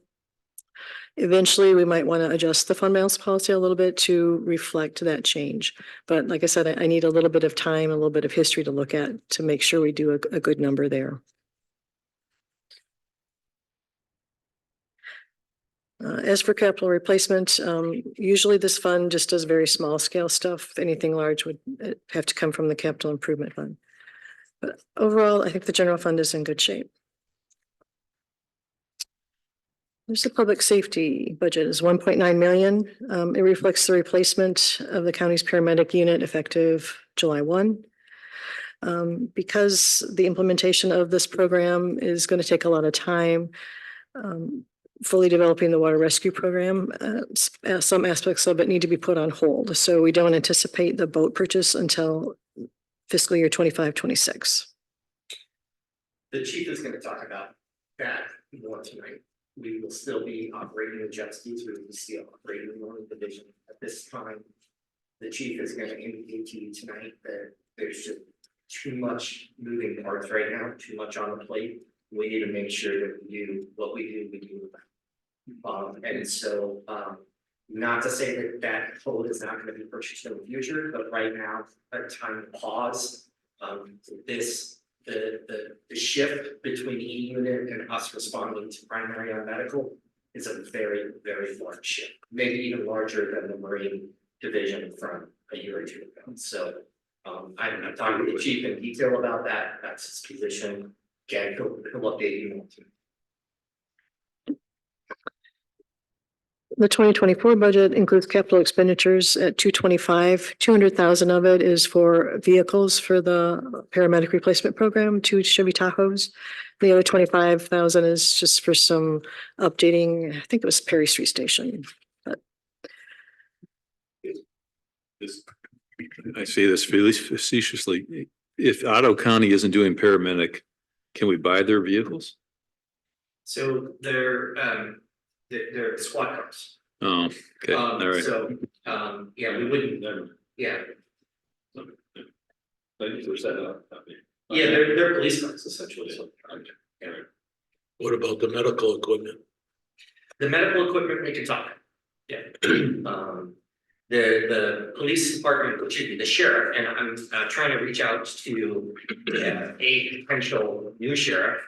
Eventually, we might want to adjust the fund balance policy a little bit to reflect that change. But like I said, I need a little bit of time, a little bit of history to look at to make sure we do a good number there. As for capital replacement, usually this fund just does very small scale stuff. Anything large would have to come from the capital improvement fund. But overall, I think the general fund is in good shape. There's the public safety budget is 1.9 million. It reflects the replacement of the county's paramedic unit effective July 1. Because the implementation of this program is going to take a lot of time, fully developing the water rescue program, some aspects of it need to be put on hold. So we don't anticipate the boat purchase until fiscal year 25-26. The chief is gonna talk about that more tonight. We will still be operating the jet skis, we will still operating one division at this time. The chief is gonna indicate to you tonight that there's just too much moving parts right now, too much on the plate. We need to make sure that we do what we do well. And so, not to say that that code is not gonna be purchased in the future, but right now, a time to pause. The shift between E unit and us responding to primary on medical is a very, very large shift, maybe even larger than the Marine division from a year or two ago. So, I'm talking to the chief in detail about that, that's his position. Again, he'll update you more too. The 2024 budget includes capital expenditures at 225. 200,000 of it is for vehicles for the paramedic replacement program, 2 Chevy Tahoes. The other 25,000 is just for some updating. I think it was Perry Street Station. But I say this facetiously. If Otto County isn't doing paramedic, can we buy their vehicles? So they're squad cars. Oh, okay, all right. So, yeah, we wouldn't, yeah, Thank you for setting up. yeah, they're police cars essentially, so. What about the medical equipment? The medical equipment, we can talk. Yeah. The police department, which should be the sheriff, and I'm trying to reach out to a potential new sheriff.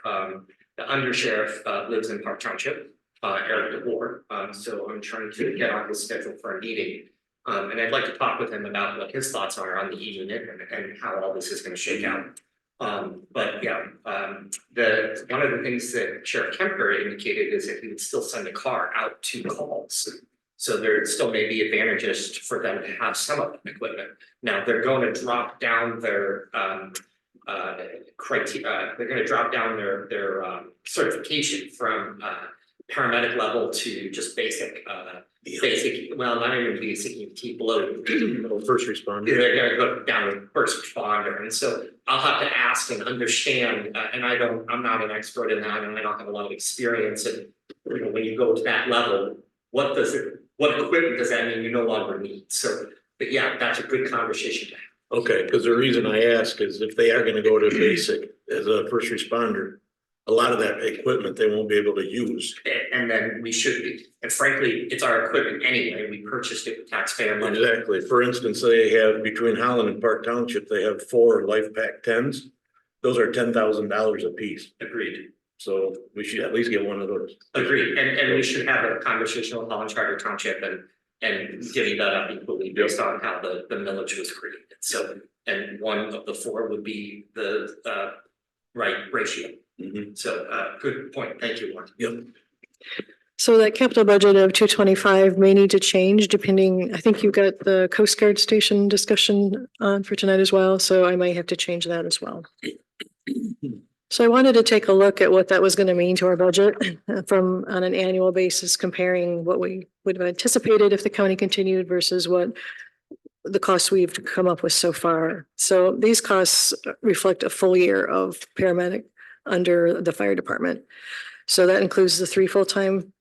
The undersheriff lives in Park Township, Eric DeBoer. So I'm trying to get on his schedule for a meeting. And I'd like to talk with him about what his thoughts are on the e-unit and how all this is going to shake out. But yeah, one of the things that Sheriff Kemper indicated is that he would still send a car out to calls. So there still may be advantages for them to have some of the equipment. Now, they're going to drop down their criteria, they're going to drop down their certification from paramedic level to just basic, well, not even basic, EMT below. First responder. They're gonna go down to first responder, and so I'll have to ask and understand, and I'm not an expert in that, and I don't have a lot of experience, and when you go to that level, what equipment does that mean you no longer need? So, but yeah, that's a good conversation to have. Okay, because the reason I ask is if they are gonna go to basic as a first responder, a lot of that equipment they won't be able to use. And then we should be, and frankly, it's our equipment anyway, we purchased it with taxpayer money. Exactly. For instance, they have between Holland and Park Township, they have 4 Life Pack 10s. Those are $10,000 a piece. Agreed. So we should at least get one of those. Agreed, and we should have a conversation with Holland Charter Township and divvy that up equally based on how the millage was created. So, and one of the 4 would be the right ratio. Mhm. So, good point, thank you, Warren. Yep. So that capital budget of 225 may need to change depending, I think you got the Coast Guard station discussion on for tonight as well, so I might have to change that as well. So I wanted to take a look at what that was going to mean to our budget from on an annual basis, comparing what we would have anticipated if the county continued versus what the costs we've come up with so far. So these costs reflect a full year of paramedic under the fire department. So that includes the 3 full-time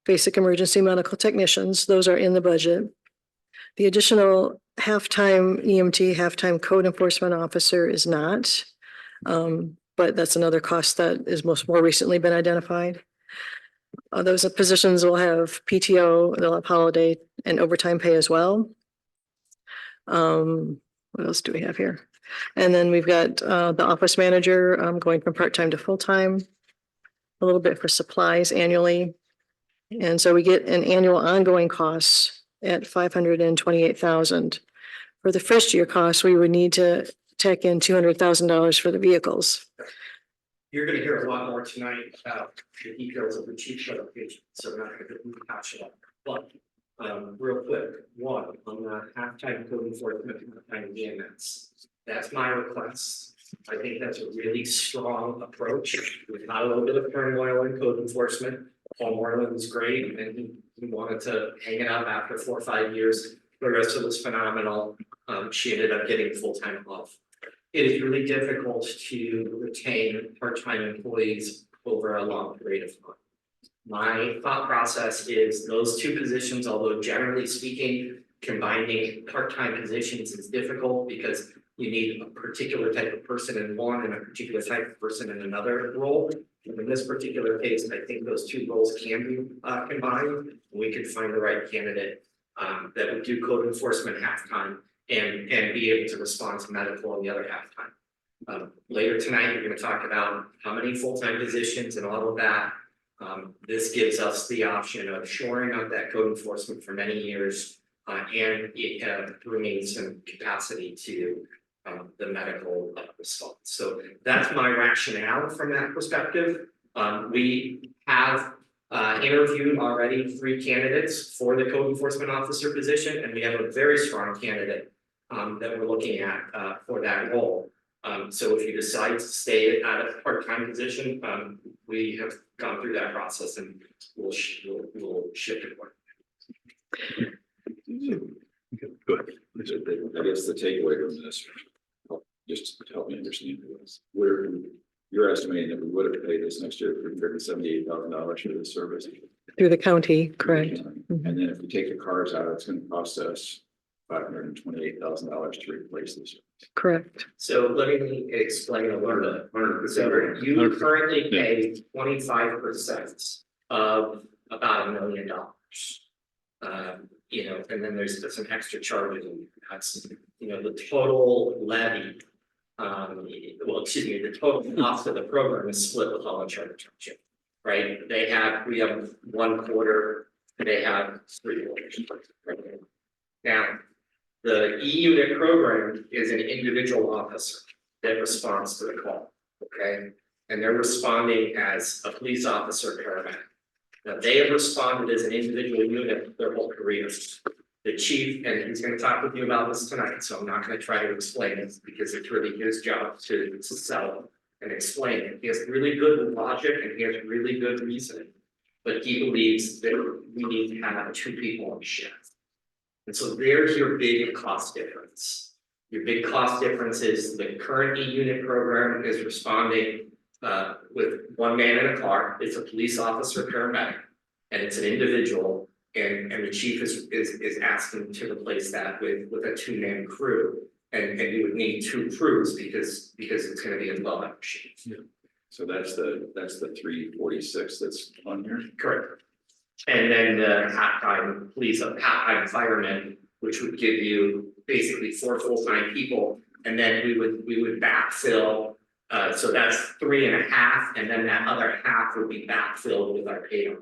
basic emergency medical technicians. Those are in the budget. The additional half-time EMT, half-time code enforcement officer is not. But that's another cost that is more recently been identified. Those positions will have PTO, they'll have holiday and overtime pay as well. What else do we have here? And then we've got the office manager going from part-time to full-time. A little bit for supplies annually. And so we get an annual ongoing cost at $528,000. For the first year cost, we would need to tack in $200,000 for the vehicles. You're gonna hear a lot more tonight about the details of the chief certification, so we're not gonna rehash it up. But real quick, one, on the halftime code enforcement, halftime EMS. That's my request. I think that's a really strong approach. We've had a little bit of turmoil in code enforcement. Paul Moreland was great, and he wanted to hang it up after 4 or 5 years. The rest of it was phenomenal. She ended up getting full-time off. It is really difficult to retain part-time employees over a long period of time. My thought process is those 2 positions, although generally speaking, combining part-time positions is difficult because you need a particular type of person in one and a particular type of person in another role. And in this particular case, I think those 2 roles can be combined. We could find the right candidate that would do code enforcement half-time and be able to respond to medical on the other half-time. Later tonight, we're going to talk about how many full-time positions and all of that. This gives us the option of shoring up that code enforcement for many years and bringing some capacity to the medical response. So that's my rationale from that perspective. We have interviewed already 3 candidates for the code enforcement officer position, and we have a very strong candidate that we're looking at for that role. So if you decide to stay at a part-time position, we have gone through that process and we'll shift it. Go ahead. I guess the takeaway from this, just to help me understand this, where you're estimating that we would have paid this next year $378,000 for this service. Through the county, correct? And then if we take the cars out, it's gonna cost us $528,000 to replace this. Correct. So let me explain a little bit. So you currently pay 25% of about $1 million. You know, and then there's some extra charges, and that's, you know, the total levy. Well, excuse me, the total cost of the program is split with Holland Charter Township, right? We have 1 quarter, they have 3 quarters. Right? Now, the E-unit program is an individual officer that responds to the call, okay? And they're responding as a police officer paramedic. Now, they have responded as an individual unit their whole careers. The chief, and he's gonna talk with you about this tonight, so I'm not gonna try to explain it because it's really his job to sell and explain it. He has really good logic and he has really good reasoning. But he believes that we need to have 2 people on shift. And so there's your big cost difference. Your big cost difference is the current E-unit program is responding with 1 man in a car. It's a police officer paramedic, and it's an individual. And the chief is asking to replace that with a 2-man crew. And you would need 2 crews because it's gonna be a 12-hour shift. Yeah. So that's the 346 that's on here. Correct. And then the half-time police, half-time firemen, which would give you basically 4 full-time people. And then we would backfill, so that's 3.5, and then that other half would be backfilled with our paid-on.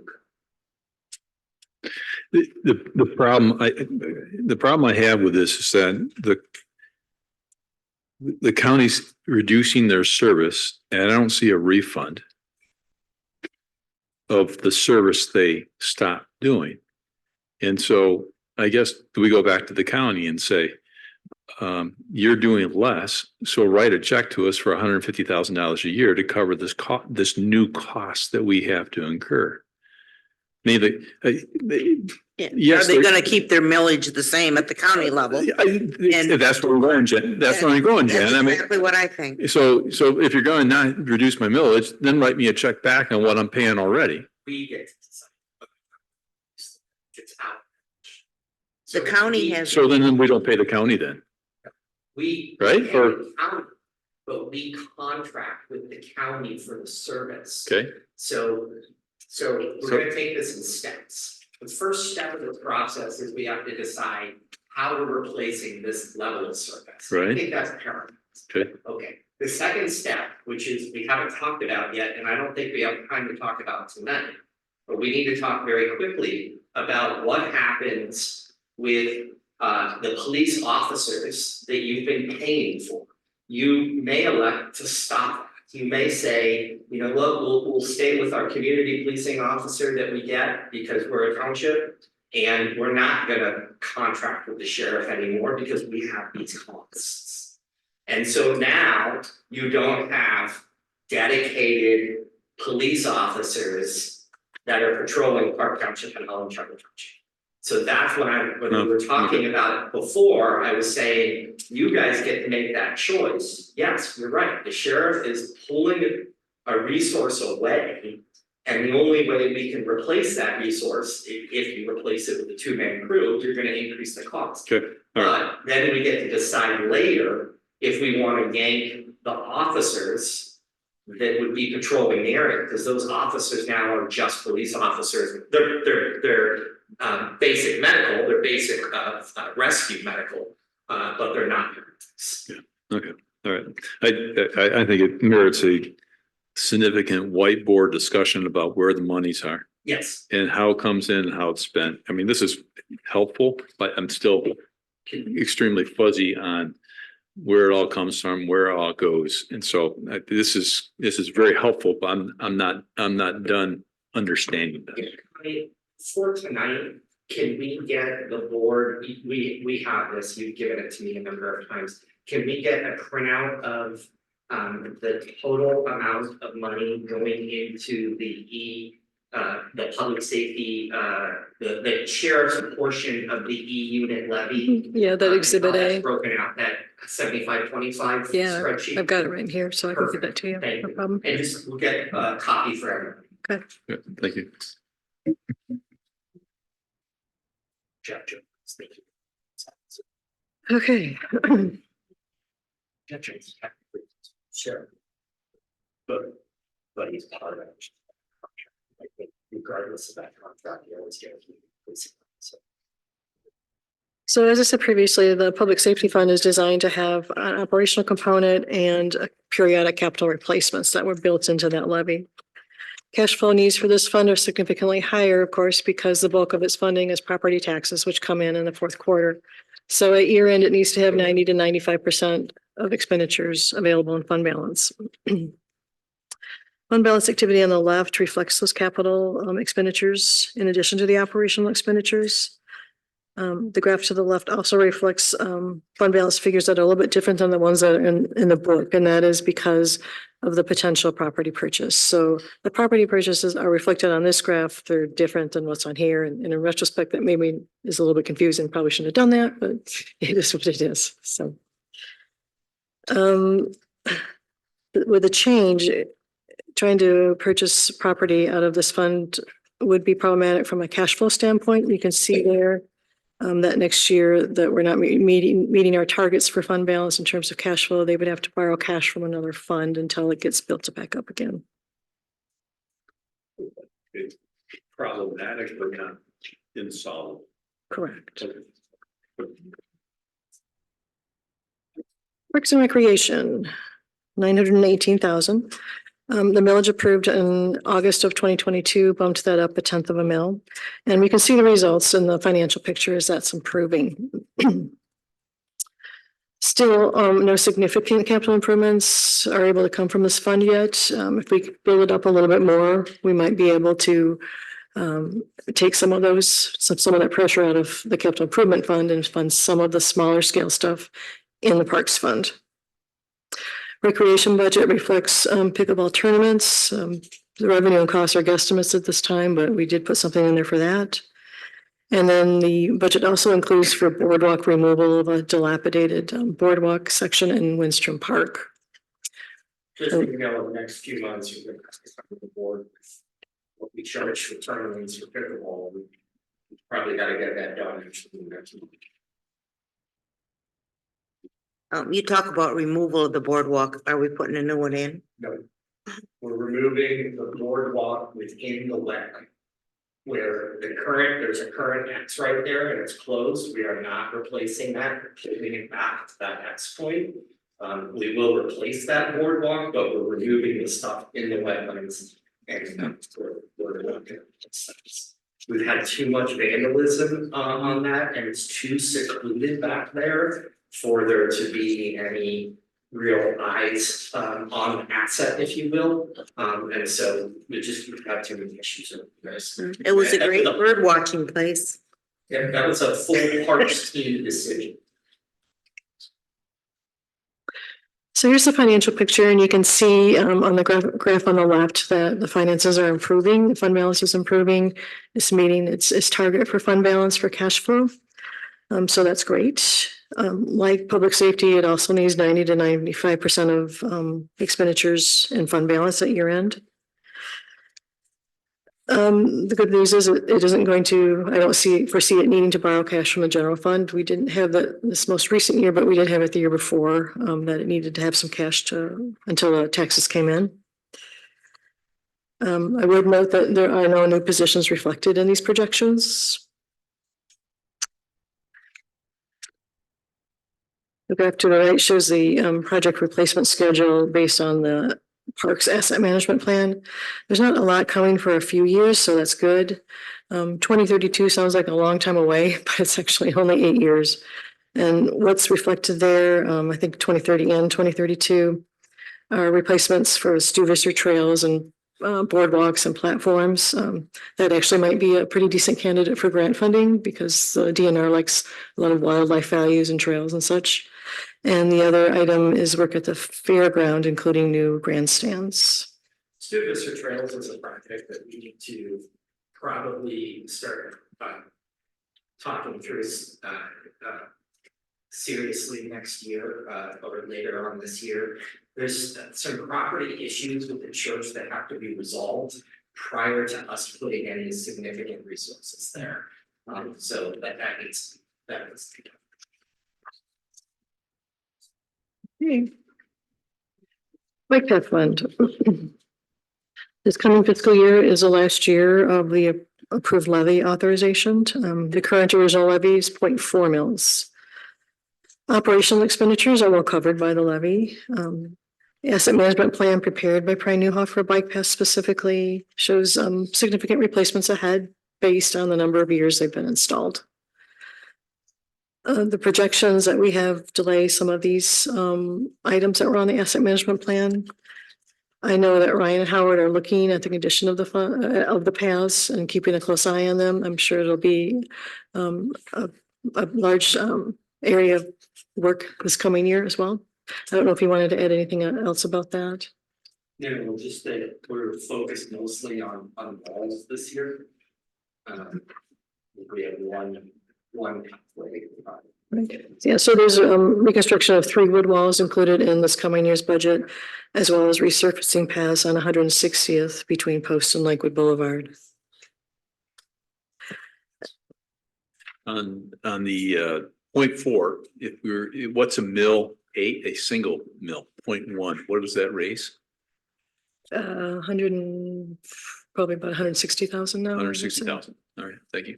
The problem I have with this is that the county's reducing their service, and I don't see a refund of the service they stopped doing. And so I guess we go back to the county and say, you're doing less, so write a check to us for $150,000 a year to cover this new cost that we have to incur. Maybe yes, Are they gonna keep their millage the same at the county level? that's where we're going, Jen. That's where I'm going, Jen. That's I mean, exactly what I think. so if you're going to not reduce my millage, then write me a check back on what I'm paying already. We get to decide. It's out. The county has. So then we don't pay the county then. We. Right? pay Or- the county, but we contract with the county for the service. Okay. So we're gonna take this in steps. The first step of the process is we have to decide how we're replacing this level of service. I Right. think that's paramount. Okay. Okay, the second step, which is we haven't talked about yet, and I don't think we have time to talk about tonight. But we need to talk very quickly about what happens with the police officers that you've been paying for. You may elect to stop that. You may say, you know, look, we'll stay with our community policing officer that we get because we're a township. And we're not gonna contract with the sheriff anymore because we have these costs. And so now you don't have dedicated police officers that are patrolling Park Township and Holland Charter Township. So that's when we were talking about it before, I was saying, you guys get to make that choice. Yes, you're right. The sheriff is pulling a resource away. And the only way we can replace that resource, if you replace it with a 2-man crew, you're gonna increase the cost. Okay. All right. But then we get to decide later if we wanna yank the officers that would be patrolling the area, because those officers now are just police officers. They're basic medical, they're basic rescue medical, but they're not. Okay. All right. I think it merits a significant whiteboard discussion about where the monies are Yes. and how it comes in and how it's spent. I mean, this is helpful, but I'm still extremely fuzzy on where it all comes from, where it all goes. And so this is very helpful, but I'm not done understanding that. For tonight, can we get the board, we have this, you've given it to me a number of times. Can we get a printout of the total amount of money going into the the public safety, the sheriff's portion of the E-unit levy. Yeah, that and exhibit how that's A. broken out, that 75-25 Yeah, spreadsheet. I've got it right here, so I can give that to you. Thank No you. problem. And just, we'll get a copy for everyone. Yeah, thank you. Jeff Jones, thank you. Okay. Jeff Jones, sure. But he's part of it. I think regardless of that contract, you always get a so. So as I said previously, the public safety fund is designed to have an operational component and periodic capital replacements that were built into that levy. Cash flow needs for this fund are significantly higher, of course, because the bulk of its funding is property taxes, which come in the fourth quarter. So at year end, it needs to have 90 to 95% of expenditures available in fund balance. Fund balance activity on the left reflects those capital expenditures in addition to the operational expenditures. The graph to the left also reflects fund balance figures that are a little bit different than the ones that are in the book, and that is because of the potential property purchase. So the property purchases are reflected on this graph. They're different than what's on here. And in retrospect, that maybe is a little bit confusing. Probably shouldn't have done that, but it is what it is. So with a change, trying to purchase property out of this fund would be problematic from a cash flow standpoint. You can see there that next year that we're not meeting our targets for fund balance in terms of cash flow. They would have to borrow cash from another fund until it gets built back up again. It's problematic, but not insolvent. Correct. Parks and Recreation, 918,000. The millage approved in August of 2022 bumped that up 1/10 of a mil. And we can see the results in the financial picture as that's improving. Still, no significant capital improvements are able to come from this fund yet. If we build it up a little bit more, we might be able to take some of that pressure out of the capital improvement fund and fund some of the smaller scale stuff in the parks fund. Recreation budget reflects pickleball tournaments. The revenue and costs are guesstimates at this time, but we did put something in there for that. And then the budget also includes for boardwalk removal of a dilapidated boardwalk section in Windstrom Park. Just so you know, in the next few months, you're going to have to come to the board with what we charge for tournaments for pickleball. We probably got to get that done actually next week. You talk about removal of the boardwalk. Are we putting a new one in? No. We're removing the boardwalk within the wetland. Where there's a current X right there and it's closed. We are not replacing that, putting it back to that X point. We will replace that boardwalk, but we're removing the stuff in the wetlands. And we're not gonna replace that. We've had too much vandalism on that, and it's too secluded back there for there to be any real eyes on the asset, if you will. And so we just have too many issues with this. It was a great bird watching place. Yeah, that was a full parks team decision. So here's the financial picture, and you can see on the graph on the left that the finances are improving, the fund balance is improving. It's meeting its target for fund balance for cash flow. So that's great. Like public safety, it also needs 90 to 95% of expenditures in fund balance at year end. The good news is it isn't going to, I don't foresee it needing to borrow cash from the general fund. We didn't have that this most recent year, but we did have it the year before, that it needed to have some cash until the taxes came in. I would note that there are no new positions reflected in these projections. The graph to the right shows the project replacement schedule based on the Parks Asset Management Plan. There's not a lot coming for a few years, so that's good. 2032 sounds like a long time away, but it's actually only 8 years. And what's reflected there, I think 2030 and 2032 are replacements for Stuyvesant trails and boardwalks and platforms. That actually might be a pretty decent candidate for grant funding because the DNR likes a lot of wildlife values and trails and such. And the other item is work at the fairground, including new grandstands. Student Vista Trails is a project that we need to probably start talking through seriously next year or later on this year. There's some property issues with the church that have to be resolved prior to us putting any significant resources there. So that needs to be done. Okay. Bike Path Fund. This coming fiscal year is the last year of the approved levy authorization. The current original levy is 0.4 mils. Operational expenditures are well covered by the levy. The asset management plan prepared by Prime Newhoff for bike paths specifically shows significant replacements ahead based on the number of years they've been installed. The projections that we have delay some of these items that were on the asset management plan. I know that Ryan and Howard are looking at the condition of the paths and keeping a close eye on them. I'm sure it'll be a large area of work this coming year as well. I don't know if you wanted to add anything else about that. Yeah, we'll just say we're focused mostly on walls this year. We have one pathway. Right. Yeah, so there's reconstruction of 3 wood walls included in this coming year's budget, as well as resurfacing paths on 160th between Post and Lakewood Boulevard. On the 0.4, what's a mill? A single mill, 0.1, what does that raise? 100 and probably about 160,000 now. 160,000. All right, thank you.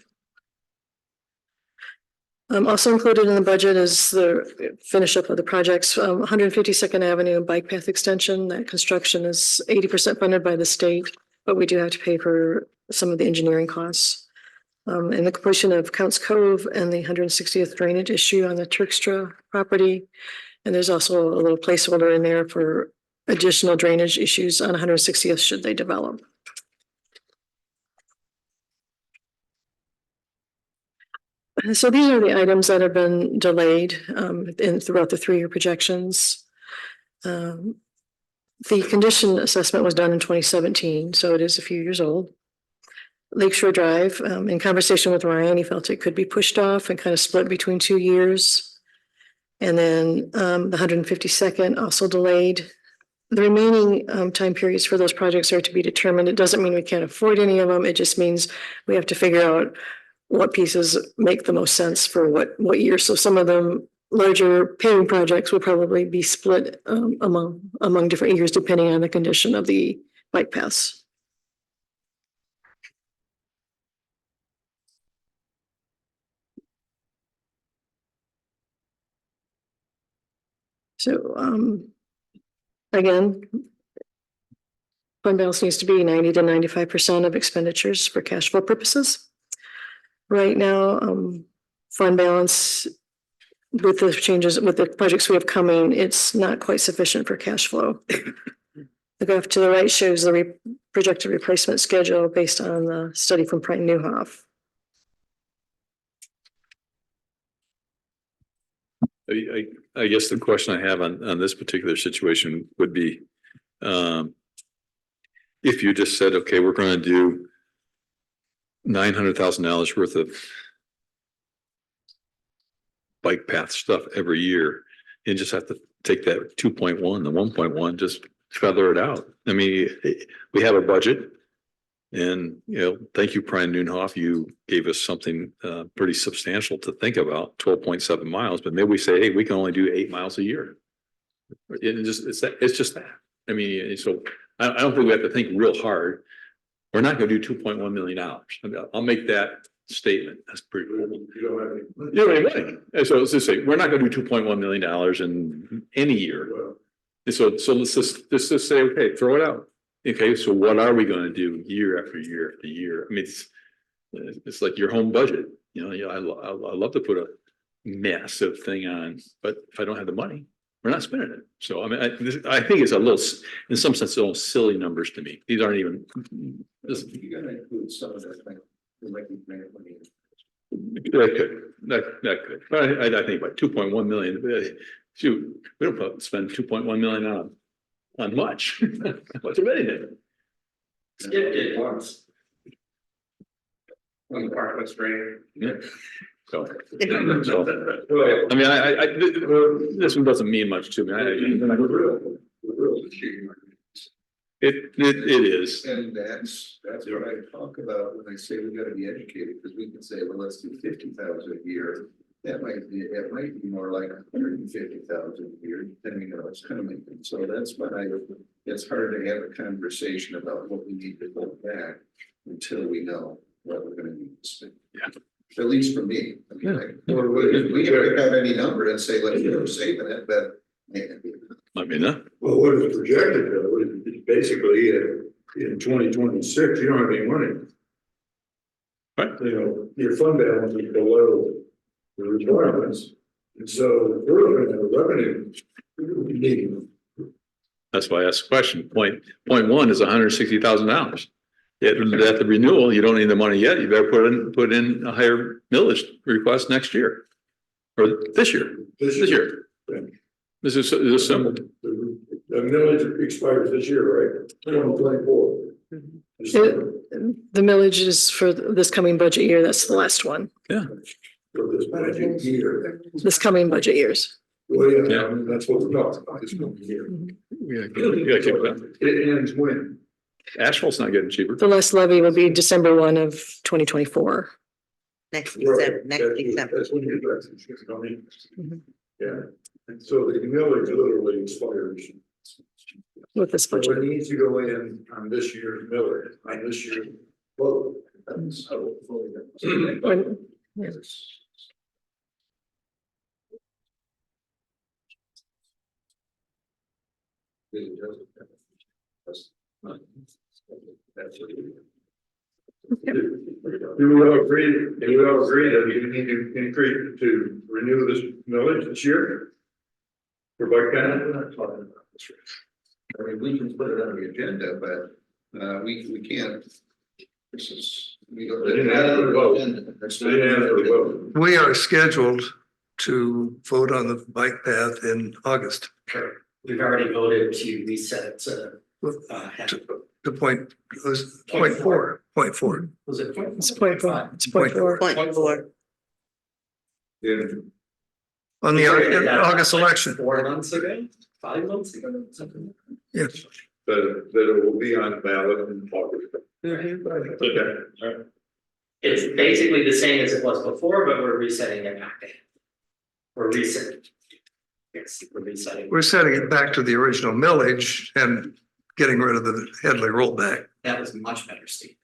Also included in the budget is the finish up of the projects, 152nd Avenue bike path extension. That construction is 80% funded by the state, but we do have to pay for some of the engineering costs. And the completion of Counts Cove and the 160th drainage issue on the Turkstra property. And there's also a little placeholder in there for additional drainage issues on 160th should they develop. So these are the items that have been delayed throughout the 3-year projections. The condition assessment was done in 2017, so it is a few years old. Lakeshore Drive, in conversation with Ryan, he felt it could be pushed off and kind of split between 2 years. And then the 152nd also delayed. The remaining time periods for those projects are to be determined. It doesn't mean we can't afford any of them. It just means we have to figure out what pieces make the most sense for what year. So some of them larger paving projects will probably be split among different years depending on the condition of the bike paths. So again, fund balance needs to be 90 to 95% of expenditures for cash flow purposes. Right now, fund balance with the changes, with the projects we have coming, it's not quite sufficient for cash flow. The graph to the right shows the projected replacement schedule based on the study from Prime Newhoff. I guess the question I have on this particular situation would be, if you just said, okay, we're going to do $900,000 worth of bike path stuff every year, you just have to take that 2.1, the 1.1, just feather it out. I mean, we have a budget, and thank you, Prime Newhoff. You gave us something pretty substantial to think about, 12.7 miles. But maybe we say, hey, we can only do 8 miles a year. It's just that. I mean, so I don't think we have to think real hard. We're not going to do $2.1 million. I'll make that statement. That's pretty cool. You don't have any money. So let's just say we're not going to do $2.1 million in any year. And so let's just say, okay, throw it out. Okay, so what are we going to do year after year after year? I mean, it's like your home budget. I love to put a massive thing on, but if I don't have the money, we're not spending it. So I mean, I think it's a little, in some sense, a little silly numbers to me. These aren't even. You gotta include some of that thing. That could. I think about 2.1 million. Shoot, we don't spend 2.1 million on much of anything. Skipped it once. When the park was great. Yeah. So, I mean, this one doesn't mean much to me. It is. And that's what I talk about when I say we gotta be educated, because we can say, well, let's do 50,000 a year. That might be, it might be more like 150,000 a year, depending on what's coming. And so that's why it's hard to have a conversation about what we need to pull back until we know what we're gonna need to spend. Yeah. At least for me. I mean, we can pick out any number and say, let's we're saving it, but. I mean, Well, what is projected though, is basically in 2026, you don't have any money. Right. You know, your fund balance is below the requirements. And so we're looking at a revenue need. that's why I asked the question. Point one is $160,000. Yet at the renewal, you don't need the money yet. You better put in a higher millage request next year. Or this year. This year. Yeah. This is simple. The millage expires this year, right? 2024. The millage is for this coming budget year. That's the last one. Yeah. For this budget year. This coming budget years. Well, yeah, Yeah. I mean, that's what we're talking about, this coming year. You gotta keep that. It ends when? Asphalt's not getting cheaper. The last levy would be December 1 of 2024. Next Right, December, next that's- December. That's when your taxes is coming. Mhm. Yeah, and so the millage literally expires. With this So budget. it needs to go in on this year's millage, on this year's vote. When- yeah. Do we all agree that you need to increase to renew this millage this year? For Buck County? We're not talking about this. I mean, we can put it on the agenda, but we can't. This is. We don't. They didn't ask for a vote. They didn't ask for a vote. We are scheduled to vote on the bike path in August. We've already voted to reset, The point was point four. was it? It's point four. It's point four. Point four. Yeah. On the August election. 4 months ago, 5 months ago, something. Yes. That it will be on ballot in August. Okay, all right. It's basically the same as it was before, but we're resetting it back. We're resetting. Yes, we're resetting. We're setting it back to the original millage and getting rid of the Headley rollback. That was much better, Steve.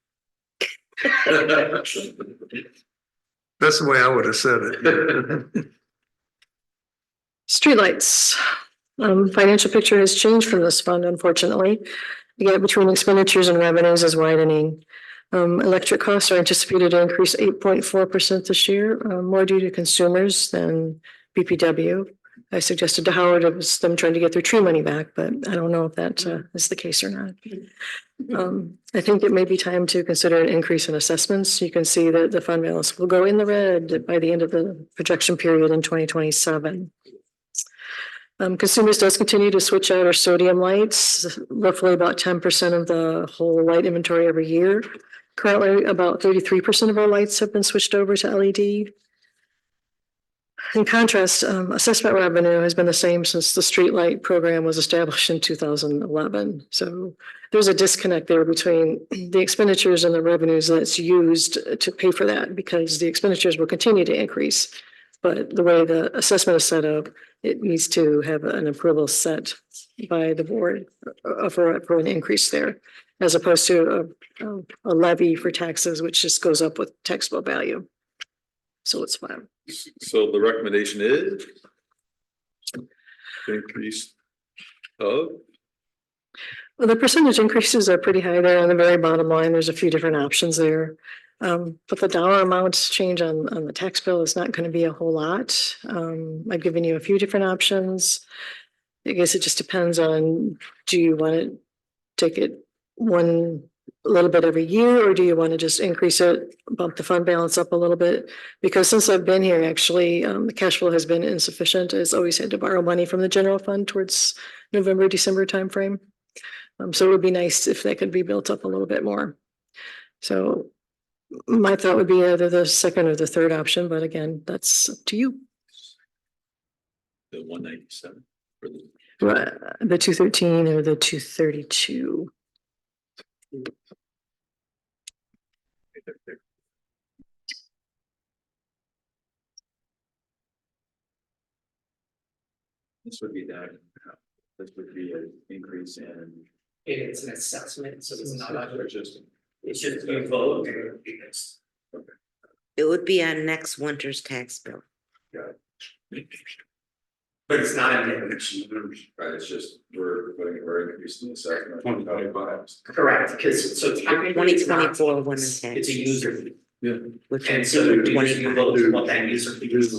That's the way I would have said it. Streetlights. Financial picture has changed from this fund, unfortunately. The gap between expenditures and revenues is widening. Electric costs are anticipated to increase 8.4% this year, more due to consumers than BPW. I suggested to Howard it was them trying to get their tree money back, but I don't know if that is the case or not. I think it may be time to consider an increase in assessments. You can see that the fund balance will go in the red by the end of the projection period in 2027. Consumers does continue to switch out our sodium lights, roughly about 10% of the whole light inventory every year. Currently, about 33% of our lights have been switched over to LED. In contrast, assessment revenue has been the same since the streetlight program was established in 2011. So there's a disconnect there between the expenditures and the revenues that's used to pay for that, because the expenditures will continue to increase. But the way the assessment is set up, it needs to have an approval set by the board for an increase there, as opposed to a levy for taxes, which just goes up with taxable value. So it's fine. So the recommendation is increase of, Well, the percentage increases are pretty high there on the very bottom line. There's a few different options there. But the dollar amounts change on the tax bill is not going to be a whole lot. I've given you a few different options. I guess it just depends on, do you want to take it a little bit every year, or do you want to just increase it, bump the fund balance up a little bit? Because since I've been here, actually, the cash flow has been insufficient. It's always had to borrow money from the general fund towards November, December timeframe. So it would be nice if that could be built up a little bit more. So my thought would be either the second or the third option, but again, that's up to you. The 197 for the. Right, the 213 or the 232. This would be that, this would be an increase in. It's an assessment, so it's not, Just. it's just you vote and it's. It would be on next winter's tax bill. But it's not a minimum. Right, it's just, we're increasing the assessment. 2025. Correct, because so technically it's not, 2024 winter tax. it's a user fee. Yeah. Which And is so you 25. vote what that user fee is.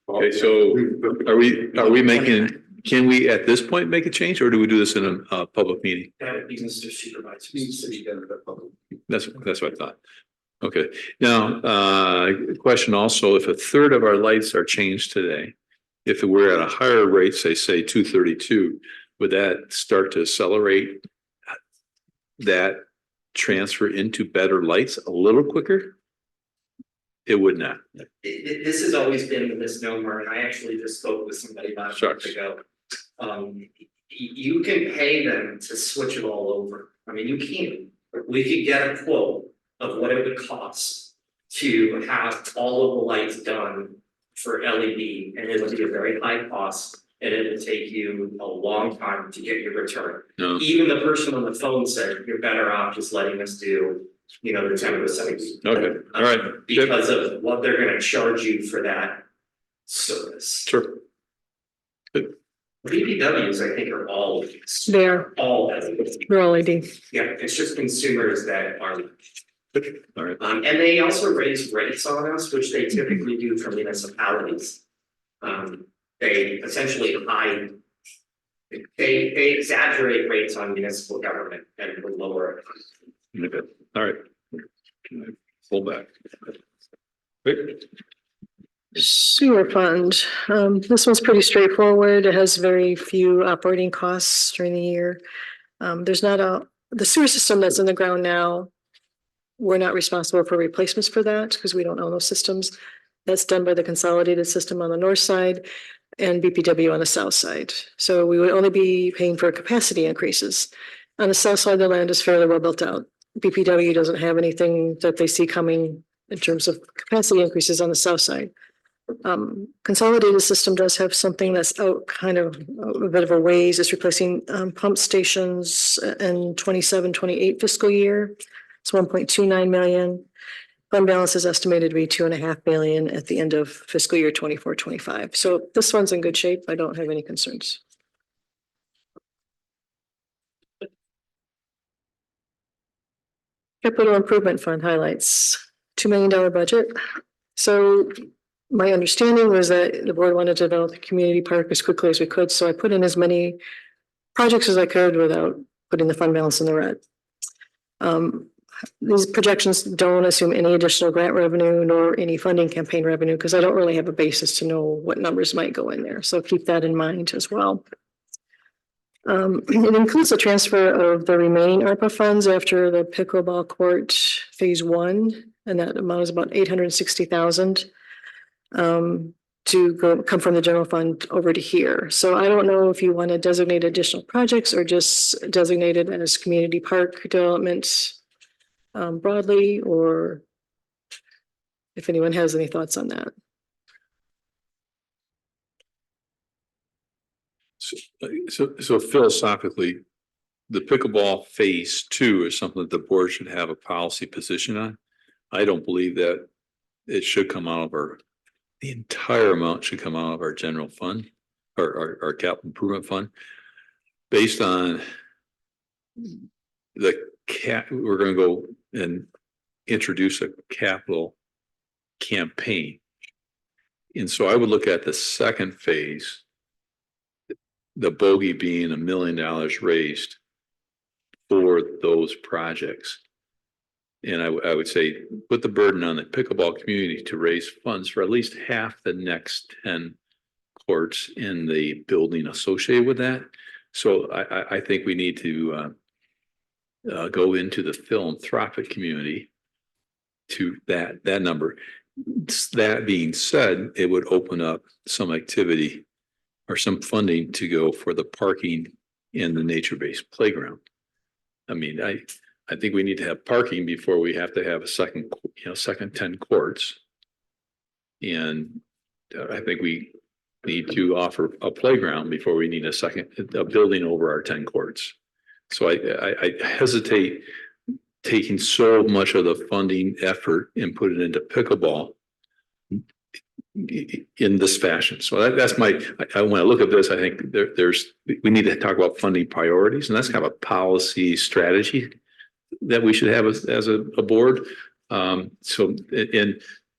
Okay, so are we making, can we at this point make a change or do we do this in a public meeting? That would be Mr. Supervisor. Needs to be done at the public. That's what I thought. Okay, now, question also, if a third of our lights are changed today, if we're at a higher rate, say 232, would that start to accelerate that transfer into better lights a little quicker? It would not. This has always been the misnomer, and I actually just spoke with somebody about a month Shucks. ago. You can pay them to switch it all over. I mean, you can. We could get a quote of what it would cost to have all of the lights done for LED, and it'll be a very high cost, and it'll take you a long time to get your return. No. Even the person on the phone said, you're better off just letting us do, the 10%. Okay, all right. Because of what they're gonna charge you for that service. Sure. BPWs, I think, are all They're LED. LED. Yeah, it's just consumers that are. All right. And they also raise rates on us, which they typically do for municipalities. They essentially hide. They exaggerate rates on municipal government and will lower it. Okay, all right. Pull back. Wait. Sewer fund. This one's pretty straightforward. It has very few operating costs during the year. There's not the sewer system that's in the ground now. We're not responsible for replacements for that because we don't own those systems. That's done by the consolidated system on the north side and BPW on the south side. So we would only be paying for capacity increases. On the south side, the land is fairly well built out. BPW doesn't have anything that they see coming in terms of capacity increases on the south side. Consolidated system does have something that's out kind of a bit of a ways. It's replacing pump stations in 27-28 fiscal year. It's 1.29 million. Fund balance is estimated to be 2.5 billion at the end of fiscal year 24-25. So this one's in good shape. I don't have any concerns. Capital Improvement Fund highlights, $2 million budget. So my understanding was that the board wanted to develop the community park as quickly as we could. So I put in as many projects as I could without putting the fund balance in the red. These projections don't assume any additional grant revenue nor any funding campaign revenue because I don't really have a basis to know what numbers might go in there. So keep that in mind as well. It includes the transfer of the remaining ARPA funds after the pickleball court phase 1, and that amount is about 860,000 to come from the general fund over to here. So I don't know if you want to designate additional projects or just designate it as community park development broadly, or if anyone has any thoughts on that. So philosophically, the pickleball phase 2 is something that the board should have a policy position on. I don't believe that it should come out of the entire amount should come out of our general fund or our capital improvement fund. Based on we're going to go and introduce a capital campaign. And so I would look at the second phase, the bogey being $1 million raised for those projects. And I would say, put the burden on the pickleball community to raise funds for at least half the next 10 courts in the building associated with that. So I think we need to go into the philanthropic community to that number. That being said, it would open up some activity or some funding to go for the parking in the nature-based playground. I mean, I think we need to have parking before we have to have a second 10 courts. And I think we need to offer a playground before we need a building over our 10 courts. So I hesitate taking so much of the funding effort and put it into pickleball in this fashion. So that's when I look at this, I think we need to talk about funding priorities, and that's kind of a policy strategy that we should have as a board. And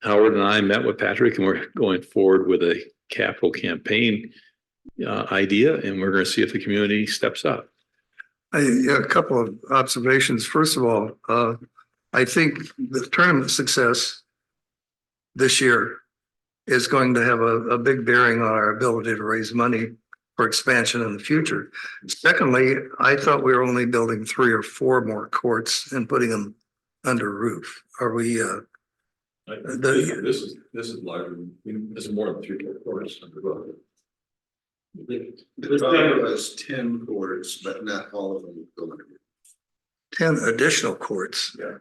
Howard and I met with Patrick, and we're going forward with a capital campaign idea, and we're going to see if the community steps up. A couple of observations. First of all, I think the tournament success this year is going to have a big bearing on our ability to raise money for expansion in the future. Secondly, I thought we were only building 3 or 4 more courts and putting them under roof. Are we? This is larger. This is more than 3 courts. The number was 10 courts, but not all of them go under. 10 additional courts. Yeah.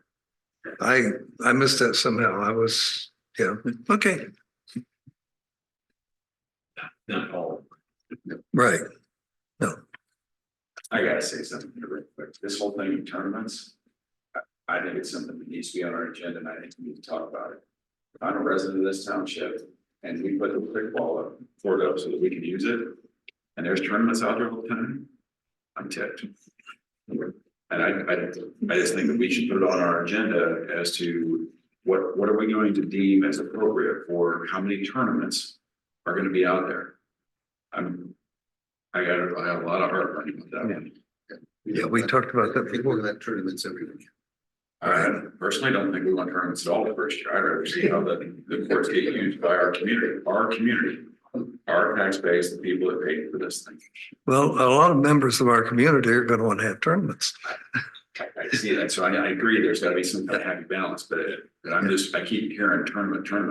I missed that somehow. Okay. Not all. Right. I gotta say something here real quick. This whole thing in tournaments, I think it's something that needs to be on our agenda, and I think we need to talk about it. If I'm a resident of this township and we put the kickball up, for it up so that we can use it, and there's tournaments out there all the time, I'm tipped. And I just think that we should put it on our agenda as to what are we going to deem as appropriate for how many tournaments are going to be out there. I have a lot of heartburn with that one. Yeah, we talked about that I think we're gonna have tournaments every week. I personally don't think we want tournaments at all the first year. I'd rather see how the courts get used by our community, our tax base, the people that paid for this thing. Well, a lot of members of our community are going to want to have tournaments. I see that. So I agree, there's gotta be some kind of happy balance, but I keep hearing tournament. I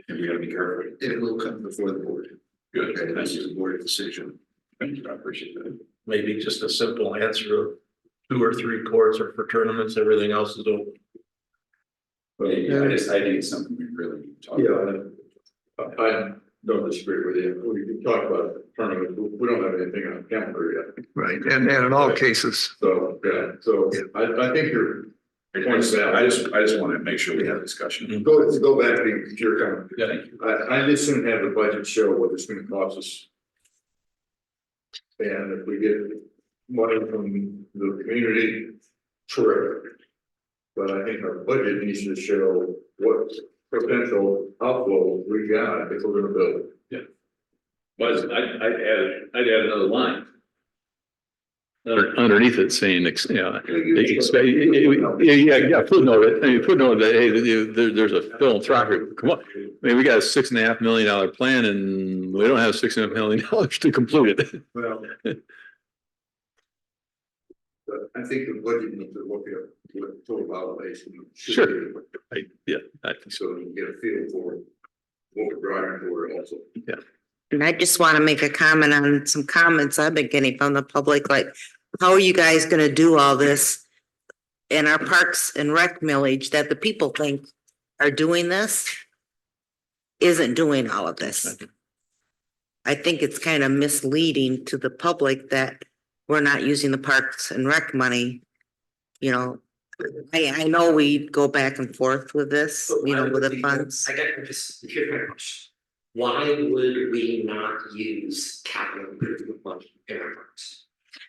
think we gotta be careful. It will come before the board. Good, Okay, thank this is you. a board decision. Thank you, I appreciate that. Maybe just a simple answer of 2 or 3 courts are for tournaments, everything else is open. But I think it's something we really need to talk about. I don't disagree with you. We can talk about tournament. We don't have anything on the calendar yet. Right. And in all cases, So, yeah, so I think you're. I just want to make sure we have a discussion. Go back to your comment. Yeah, thank you. I just soon have the budget show what it's gonna cost us. And if we get money from the community, terrific. But I think our budget needs to show what potential outflow we got if we're gonna build. But I'd add another line underneath it saying, footnote that, hey, there's a philanthropic, come on. I mean, we got a $6.5 million plan and we don't have $6.5 million to complete it. Well. But I think the budget needs to look at what total allocation. Sure. I think so. So you get a feel for what we're driving for also. And I just want to make a comment on some comments I've been getting from the public, like, how are you guys going to do all this in our parks and rec millage that the people think are doing this isn't doing all of this? I think it's kind of misleading to the public that we're not using the parks and rec money. You know, I know we go back and forth with this, you know, with the funds. I got here's my question. Why would we not use capital improvement money in our parks?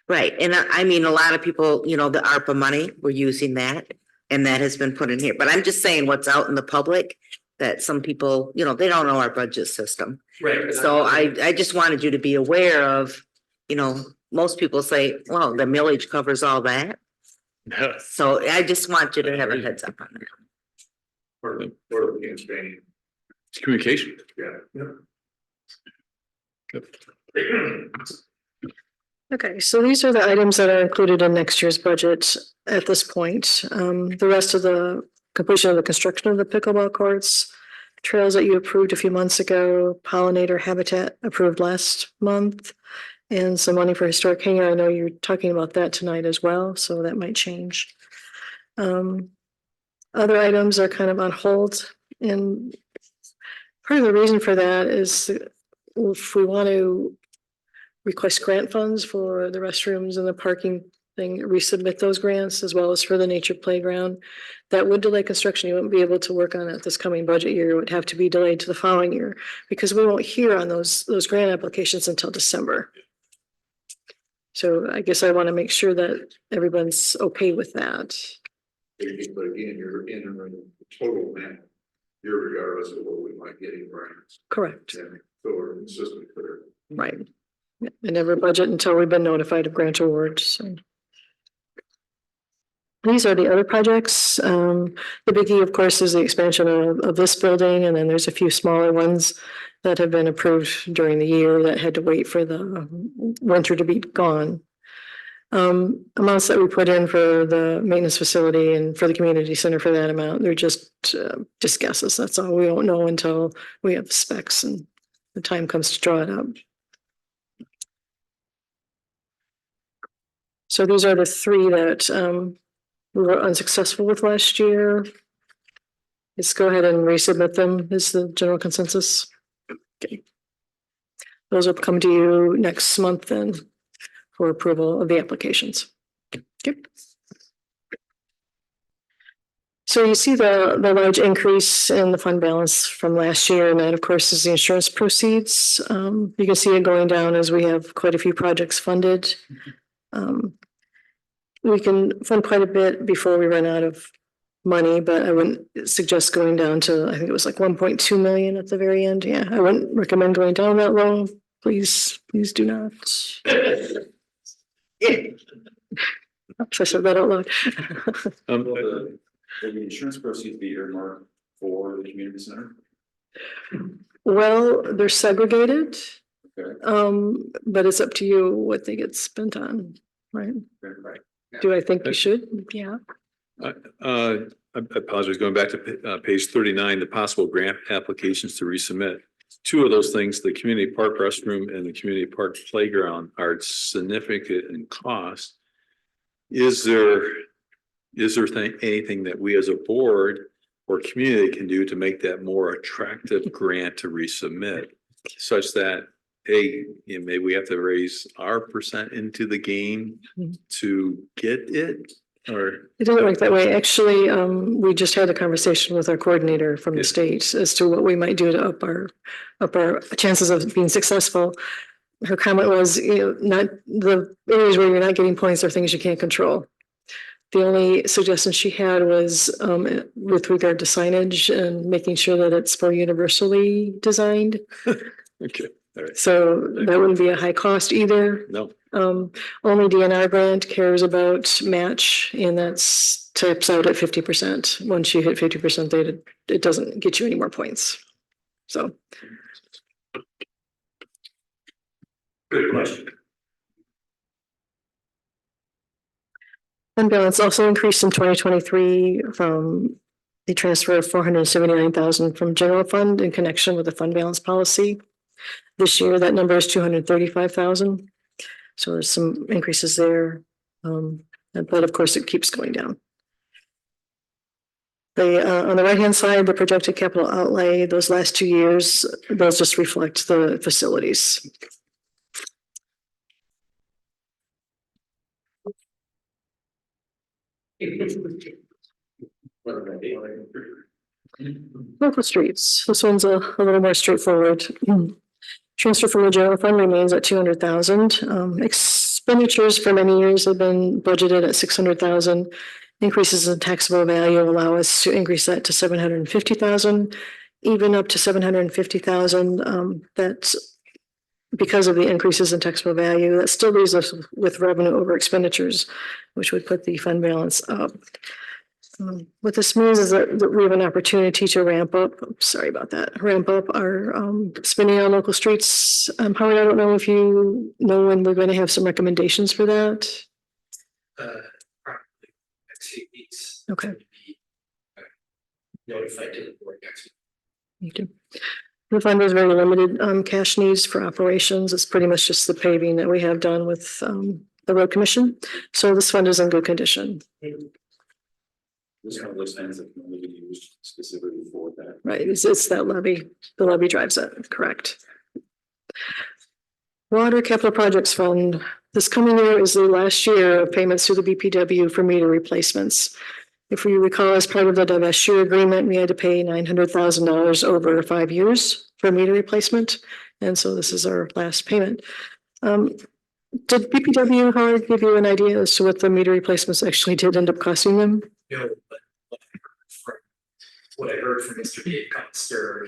Right, and I mean, a lot of people, you know, the ARPA money, we're using that, and that has been put in here, but I'm just saying what's out in the public, that some people, you know, they don't know our budget system. Right. So I just wanted you to be aware of, you know, most people say, well, the millage covers all that. So I just want you to have a heads up on that. Part of the campaign. It's communication. Yeah. Okay, so these are the items that are included in next year's budget at this point. The rest of the completion of the construction of the pickleball courts, trails that you approved a few months ago, pollinator habitat approved last month, and some money for historic hangar. I know you're talking about that tonight as well, so that might change. Other items are kind of on hold, and part of the reason for that is if we want to request grant funds for the restrooms and the parking thing, resubmit those grants as well as for the nature playground. That would delay construction. You wouldn't be able to work on it this coming budget year. It would have to be delayed to the following year because we won't hear on those grant applications until December. So I guess I want to make sure that everyone's okay with that. But again, you're entering the total amount, regardless of what we might get in grants. Correct. So we're consistent there. Right. Yeah, I never budget until we've been notified of grant awards, so. These are the other projects. The biggie, of course, is the expansion of this building, and then there's a few smaller ones that have been approved during the year that had to wait for the winter to be gone. Amounts that we put in for the maintenance facility and for the community center for that amount, they're just guesses. That's all. We won't know until we have specs and the time comes to draw it up. So these are the three that we were unsuccessful with last year. Let's go ahead and resubmit them is the general consensus. Okay. Those will come to you next month then for approval of the applications. Okay. So you see the large increase in the fund balance from last year, and that of course is the insurance proceeds. You can see it going down as we have quite a few projects funded. We can fund quite a bit before we run out of money, but I wouldn't suggest going down to, I think it was like 1.2 million at the very end. Yeah, I wouldn't recommend going down that low. Please do not. I said that out loud. Will the insurance proceeds be earmarked for the community center? Well, they're segregated. Okay. But it's up to you what they get spent on, right? Right. Do I think we should? Yeah. I apologize, going back to page 39, the possible grant applications to resubmit. Two of those things, the community park restroom and the community park playground, are significant in cost. Is there anything that we as a board or community can do to make that more attractive grant to resubmit, such that maybe we have to raise our percent into the game to get it? Or It doesn't work that way. Actually, we just had a conversation with our coordinator from the state as to what we might do to up our chances of being successful. Her comment was, not the areas where you're not getting points are things you can't control. The only suggestion she had was with regard to signage and making sure that it's more universally designed. okay. All right. So that wouldn't be a high cost either. No. Only DNR grant cares about match, and that's tips out at 50%. Once you hit 50%, it doesn't get you any more points. So. Good question. Fund balance also increased in 2023 from the transfer of 479,000 from general fund in connection with the fund balance policy. This year, that number is 235,000. So there's some increases there. But of course, it keeps going down. On the right-hand side, the projected capital outlay, those last 2 years, those just reflect the facilities. Local streets. This one's a little more straightforward. Transfer from the general fund remains at 200,000. Expenditures for many years have been budgeted at 600,000. Increases in taxable value allow us to increase that to 750,000, even up to 750,000. That's because of the increases in taxable value. That still leaves us with revenue over expenditures, which would put the fund balance up. What this means is that we have an opportunity to ramp up, sorry about that, ramp up our spending on local streets. Howard, I don't know if you know when we're going to have some recommendations for that. Probably next few weeks. Okay. Notified to the board next week. Thank you. The fund has very limited cash needs for operations. It's pretty much just the paving that we have done with the road commission. So this fund is in good condition. This is one of those things that can only be used specifically for that. Right, it's that levy, the levy drives it, correct. Water Capital Projects Fund, this coming year is the last year of payments to the BPW for meter replacements. If you recall, as part of the divestiture agreement, we had to pay $900,000 over 5 years for meter replacement. And so this is our last payment. Did BPW, Howard, give you an idea as to what the meter replacements actually did end up costing them? No, but what I heard from Mr. Dave Coster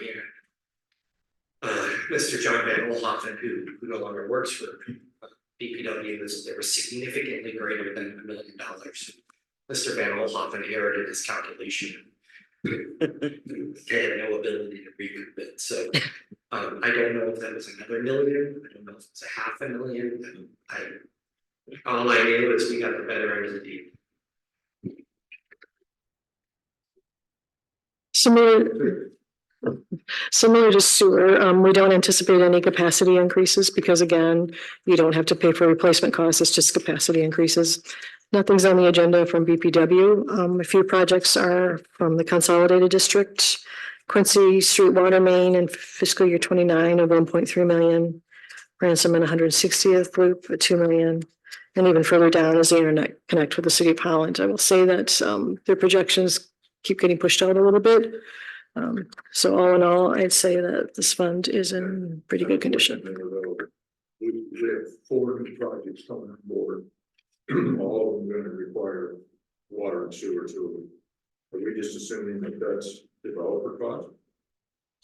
and Mr. John Van Olhoffen, who no longer works for BPW, is there was significantly greater than $1 million. Mr. Van Olhoffen erred in his calculation. They had no ability to recoup it, so I don't know if that was another million. I don't know if it's $500,000. All I knew is we got the better end of the deal. Similar to sewer, we don't anticipate any capacity increases because again, you don't have to pay for replacement costs, it's just capacity increases. Nothing's on the agenda from BPW. A few projects are from the consolidated district. Quincy Street Water Main in fiscal year 29 of 1.3 million. Ransom and 160th Loop at 2 million. And even further down is the internet connect with the city of Holland. I will say that their projections keep getting pushed out a little bit. So all in all, I'd say that this fund is in pretty good condition. We have 4 new projects coming on board. All of them going to require water and sewer to them. Are we just assuming that that's developer cost?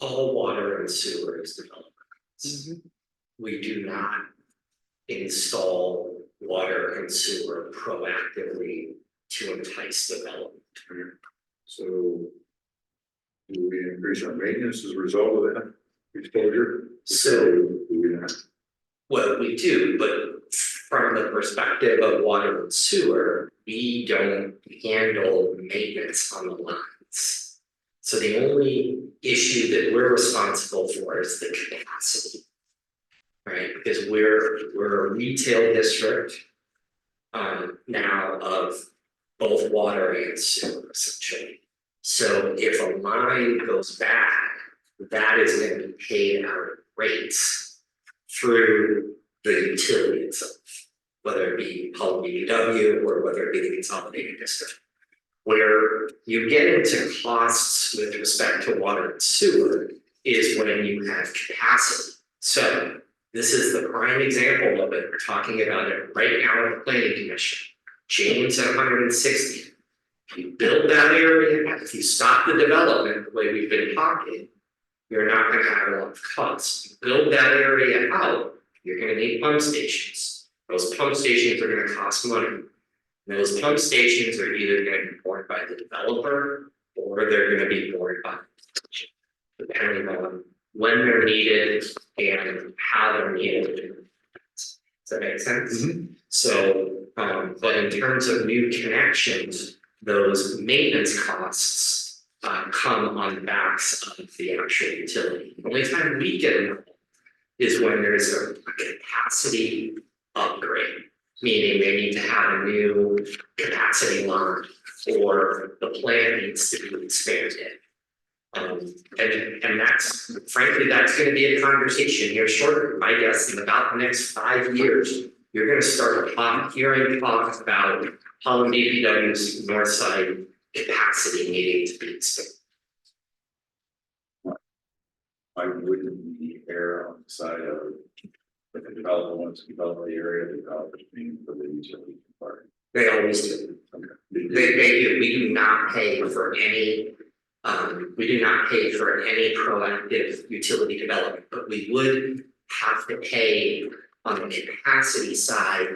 All water and sewer is development. We do not install water and sewer proactively to entice development. So do we increase our maintenance as a result of that exposure? So do we not? well, we do, but from the perspective of water and sewer, we don't handle maintenance on the lines. So the only issue that we're responsible for is the capacity. Right, because we're a retail district now of both water and sewer essentially. So if a line goes bad, that is going to be paid out of rates through the utility itself, whether it be Holland BPW or whether it be the consolidated district. Where you get into costs with respect to water and sewer is when you have capacity. So this is the prime example of it. We're talking about it right now in the planning commission. James at 160. If you build that area, if you stop the development the way we've been talking, you're not going to have a lot of costs. You build that area out, you're going to need pump stations. Those pump stations are going to cost money. And those pump stations are either going to be borne by the developer or they're going to be borne by the station, depending on when they're needed and how they're needed. Does that make sense? So, but in terms of new connections, those maintenance costs come on the backs of the actual utility. The only time we get involved is when there's a capacity upgrade, meaning they need to have a new capacity line or the plant needs to be expanded. And that's frankly, that's going to be a conversation here shortly. My guess in about the next 5 years, you're going to start hearing talk about Holland BPW's north side capacity needing to be expanded. I wouldn't be err on the side of if the developer wants to develop the area, the developer's paying for the utility part. They always do. Okay. They do. We do not pay for any. We do not pay for any proactive utility development, but we would have to pay on the capacity side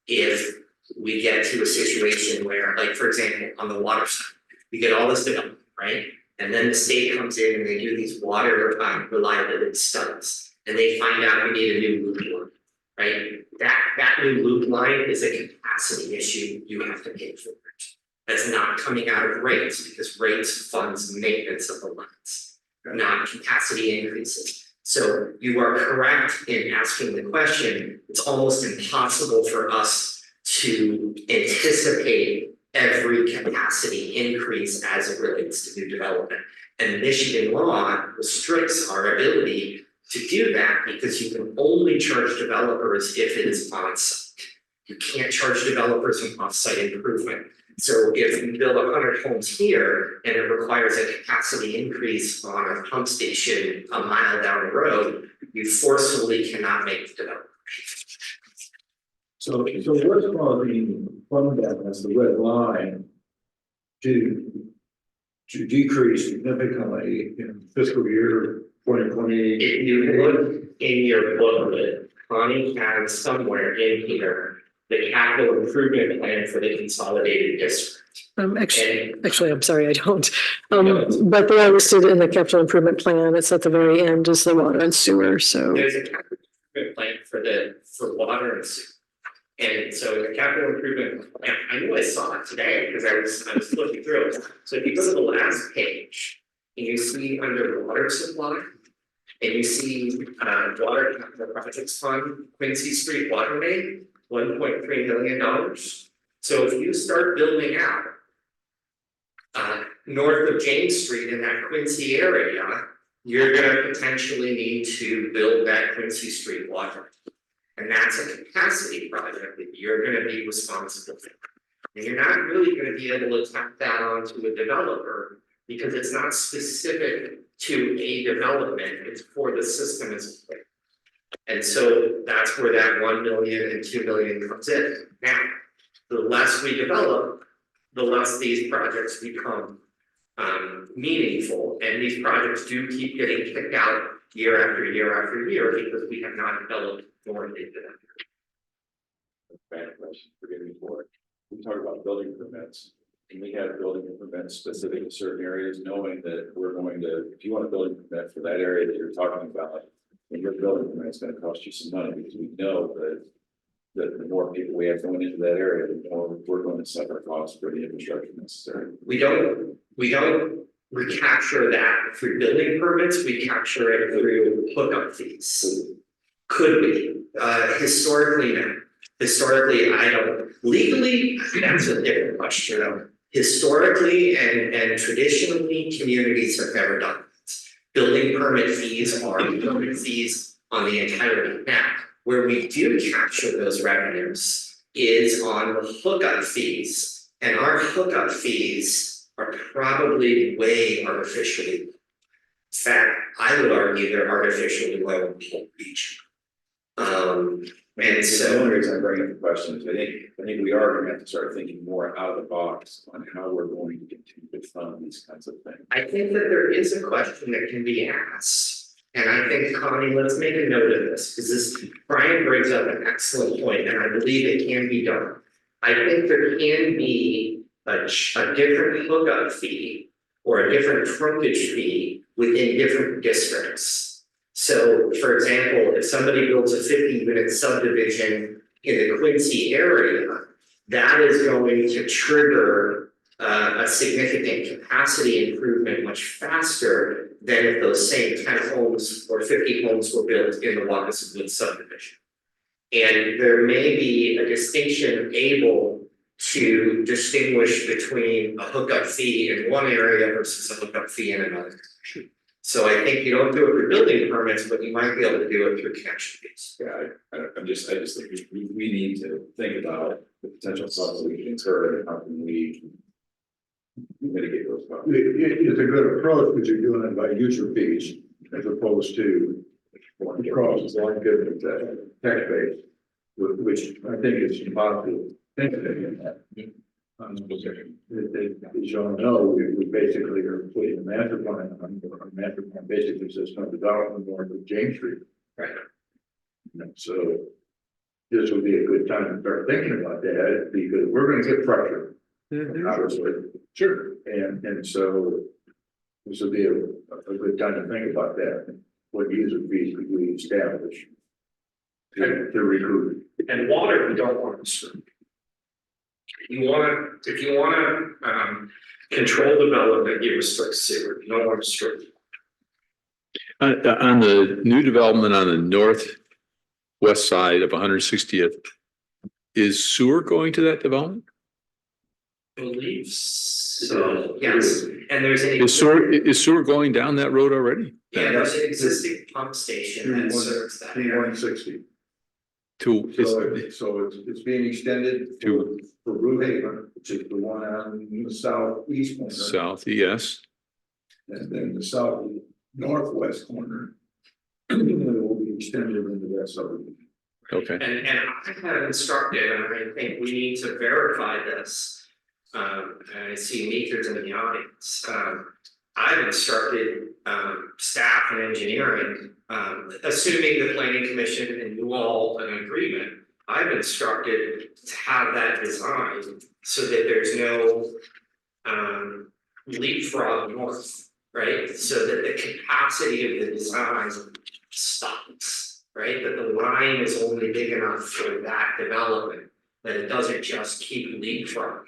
if we get to a situation where, like, for example, on the water side, we get all this development, right? And then the state comes in and they do these water reliability studies, and they find out we need a new loop line, right? That new loop line is a capacity issue, you have to pay for it. That's not coming out of rates, because rates funds maintenance of the lines, not capacity increases. So you are correct in asking the question. It's almost impossible for us to anticipate every capacity increase as it relates to new development. And Michigan law restricts our ability to do that, because you can only charge developers if it is on site. You can't charge developers from off-site improvement. So if you build 100 homes here and it requires a capacity increase on a pump station a mile down the road, you forcefully cannot make the development. So what's causing fund balance, the red line, to decrease significantly in fiscal year 2020? If you look in your booklet, Connie has somewhere in here the capital improvement plan for the consolidated district. Actually, I'm sorry, I don't. But they are listed in the capital improvement plan. It's at the very end is the water and sewer, so. There's a capital improvement plan for water and sewer. And so the capital improvement, plan, I knew I saw it today because I was looking through it. So if you go to the last page and you see under water supply, and you see water capital projects fund, Quincy Street water main, $1.3 million. So if you start building out north of James Street in that Quincy area, you're gonna potentially need to build that Quincy Street water. And that's a capacity project that you're gonna be responsible for. And you're not really gonna be able to tap that onto a developer, because it's not specific to a development, it's for the system as a whole. And so that's where that 1 million and 2 million comes in. Now, the less we develop, the less these projects become meaningful, and these projects do keep getting kicked out year after year after year because we have not developed more into them. Bad question, forgive me for it. We talk about building permits, and we have building permits specific to certain areas, knowing that we're going to, if you want a building permit for that area that you're talking about, and your building permit is going to cost you some money, because we know that the more people we have going into that area, the more we're going to suffer costs for the infrastructure necessary. We don't recapture that through building permits, we capture it through hookup fees. Could we? Historically, no. Historically, I don't. Legally, that's a different question. Historically and traditionally, communities have never done it. Building permit fees are permit fees on the entirety. Now, where we do capture those revenues is on the hookup fees, and our hookup fees are probably way artificially low. In fact, I would argue they're artificially low in the whole region. And so The only reason I bring up the question is I think we are going to have to start thinking more out of the box on how we're going to continue to fund these kinds of things. I think that there is a question that can be asked. And I think, Connie, let's make a note of this, because this, Brian brings up an excellent point, and I believe it can be done. I think there can be a different hookup fee or a different frontage fee within different districts. So, for example, if somebody builds a 50-unit subdivision in the Quincy area, that is going to trigger a significant capacity improvement much faster than if those same 10 homes or 50 homes were built in the Wallace Woods subdivision. And there may be a distinction able to distinguish between a hookup fee in one area versus a hookup fee in another. So I think you don't do it for building permits, but you might be able to do it through connection fees. Yeah, I just think we need to think about the potential costs that we can incur and how can we mitigate those costs. It's a good approach, because you're doing it by user fees as opposed to costs like good tax base, which I think is impossible. As you all know, we basically are putting a master plan on, our master plan basically says no development north of James Street. Right. And so this would be a good time to start thinking about that, because we're gonna get pressure. Obviously. Sure. And so this would be a good time to think about that. What user fees could we establish to recruit? And water, we don't want to disturb. If you wanna, control development, you restrict sewer, you don't want to restrict. On the new development on the northwest side of 160th, is sewer going to that development? Believe so, yes, and there's an. Is sewer going down that road already? Yeah, there's an existing pump station that serves that area. 160. To, So it's being extended to for Blue Haven, which is the one on the southeast corner. south, yes. And then the south northwest corner. It will be extended into that suburb. Okay. And I have instructed, and I think we need to verify this. I see meters in the audience. I've instructed staff and engineering, assuming the planning commission and you all an agreement. I've instructed to have that designed so that there's no leapfrog north, right? So that the capacity of the design stops, right? That the line is only big enough for that development, that it doesn't just keep leapfrogging.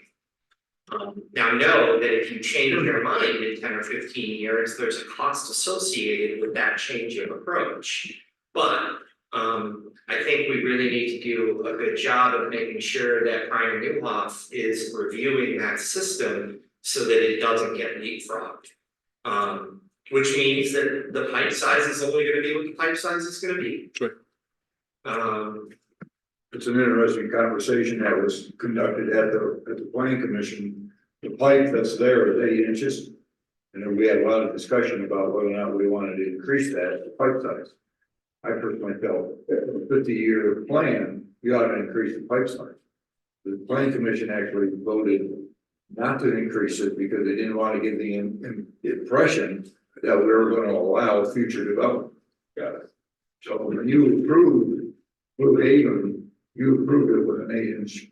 Now know that if you change your mind in 10 or 15 years, there's a cost associated with that change of approach. But I think we really need to do a good job of making sure that Prime Newhoff is reviewing that system so that it doesn't get leapfrogged. Which means that the pipe size is only going to be what the pipe size is going to be. Right. It's an interesting conversation that was conducted at the planning commission. The pipe that's there is 8 inches. And then we had a lot of discussion about whether or not we wanted to increase that, the pipe size. I personally felt that a 50-year plan, you ought to increase the pipe size. The planning commission actually voted not to increase it because they didn't want to give the impression that we were going to allow future development. Got it. So when you approved Blue Haven, you approved it with an 8-inch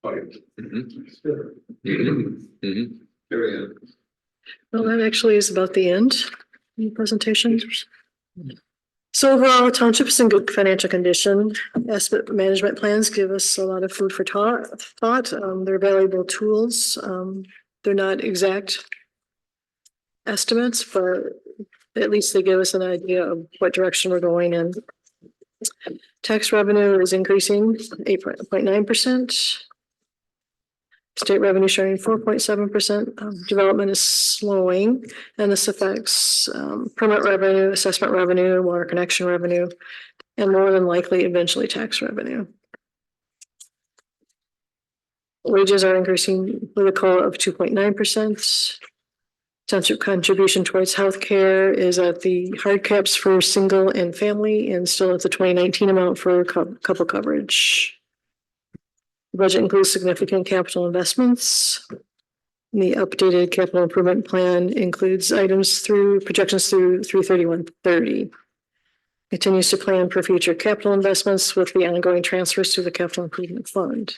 pipe. Very good. Well, that actually is about the end of the presentation. So overall, township is in good financial condition. Asset management plans give us a lot of food for thought. They're valuable tools. They're not exact estimates, but at least they give us an idea of what direction we're going in. Tax revenue is increasing 8.9%. State revenue sharing 4.7%. Development is slowing, and this affects permit revenue, assessment revenue, water connection revenue, and more than likely eventually tax revenue. Wages are increasing with a COLA of 2.9%. Township contribution towards healthcare is at the hard caps for single and family and still at the 2019 amount for couple coverage. The budget includes significant capital investments. The updated capital improvement plan includes items through projections through 3/31/30. Continues to plan for future capital investments with the ongoing transfers to the capital improvement fund.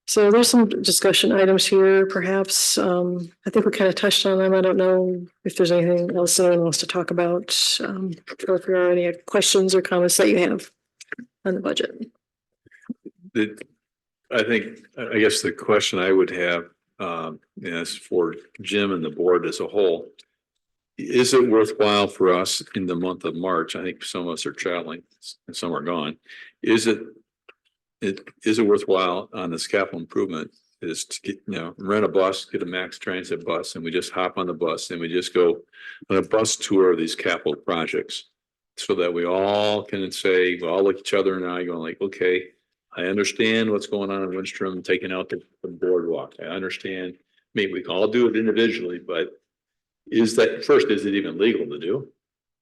So there's some discussion items here, perhaps. I think we kind of touched on them. I don't know if there's anything else anyone wants to talk about. Or if there are any questions or comments that you have on the budget. I guess the question I would have is for Jim and the board as a whole. Is it worthwhile for us in the month of March? I think some of us are traveling and some are gone. Is it worthwhile on this capital improvement is to get, rent a bus, get a max transit bus, and we just hop on the bus and we just go on a bus tour of these capital projects so that we all can say, we all look at each other and I going like, okay, I understand what's going on in Windstrom, taking out the boardwalk. I understand. Maybe we can all do it individually, but is it even legal to do?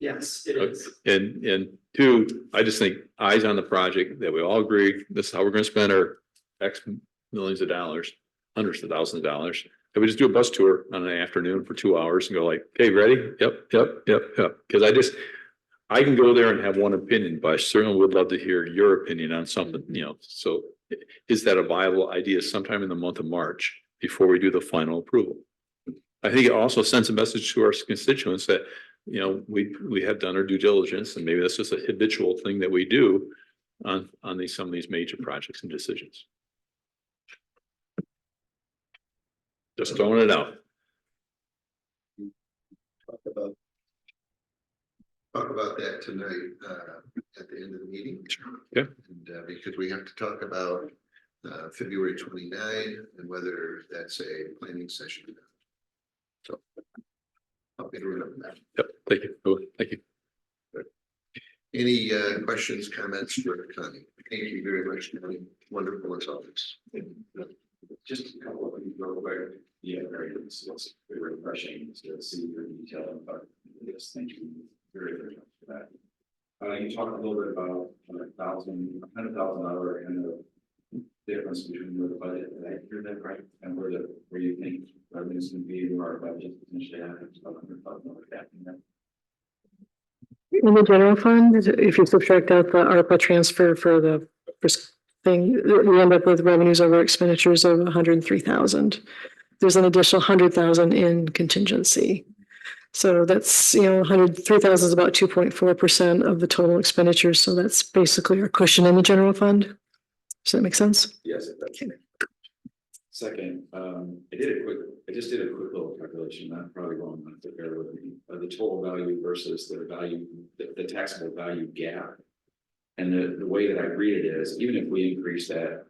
Yes, it is. And two, I just think eyes on the project that we all agree, this is how we're gonna spend our X millions of dollars, hundreds of thousands of dollars. And we just do a bus tour on an afternoon for 2 hours and go like, okay, ready? Yep. Cause I can go there and have one opinion, but I certainly would love to hear your opinion on something, so is that a viable idea sometime in the month of March before we do the final approval? I think it also sends a message to our constituents that, you know, we have done our due diligence, and maybe that's just a habitual thing that we do on some of these major projects and decisions. Just throwing it out. Talk about that tonight, at the end of the meeting. Yeah. And, because we have to talk about, February 29 and whether that's a planning session. So. I'll be remember that. Yep, thank you. Oh, thank you. Any, questions, comments for Connie? Thank you very much, Connie. Wonderful as always. Just a couple of things real quick. Yeah, very good. It's very refreshing to see your detail about this. Thank you very, very much for that. You talked a little bit about $100,000 kind of difference between where the budget, did I hear that right? And where you think revenues can be, where our budget potentially happens, about $100,000 gap in that. In the general fund, if you subtract out the ARPA transfer for the first thing, you end up with revenues over expenditures of 103,000. There's an additional 100,000 in contingency. So that's, 103,000 is about 2.4% of the total expenditures. So that's basically our cushion in the general fund. Does that make sense? Yes, it does. Second, I just did a quick little calculation, I'm probably wrong, I have to bear with me, the total value versus the value, the taxable value gap. And the way that I read it is, even if we increase that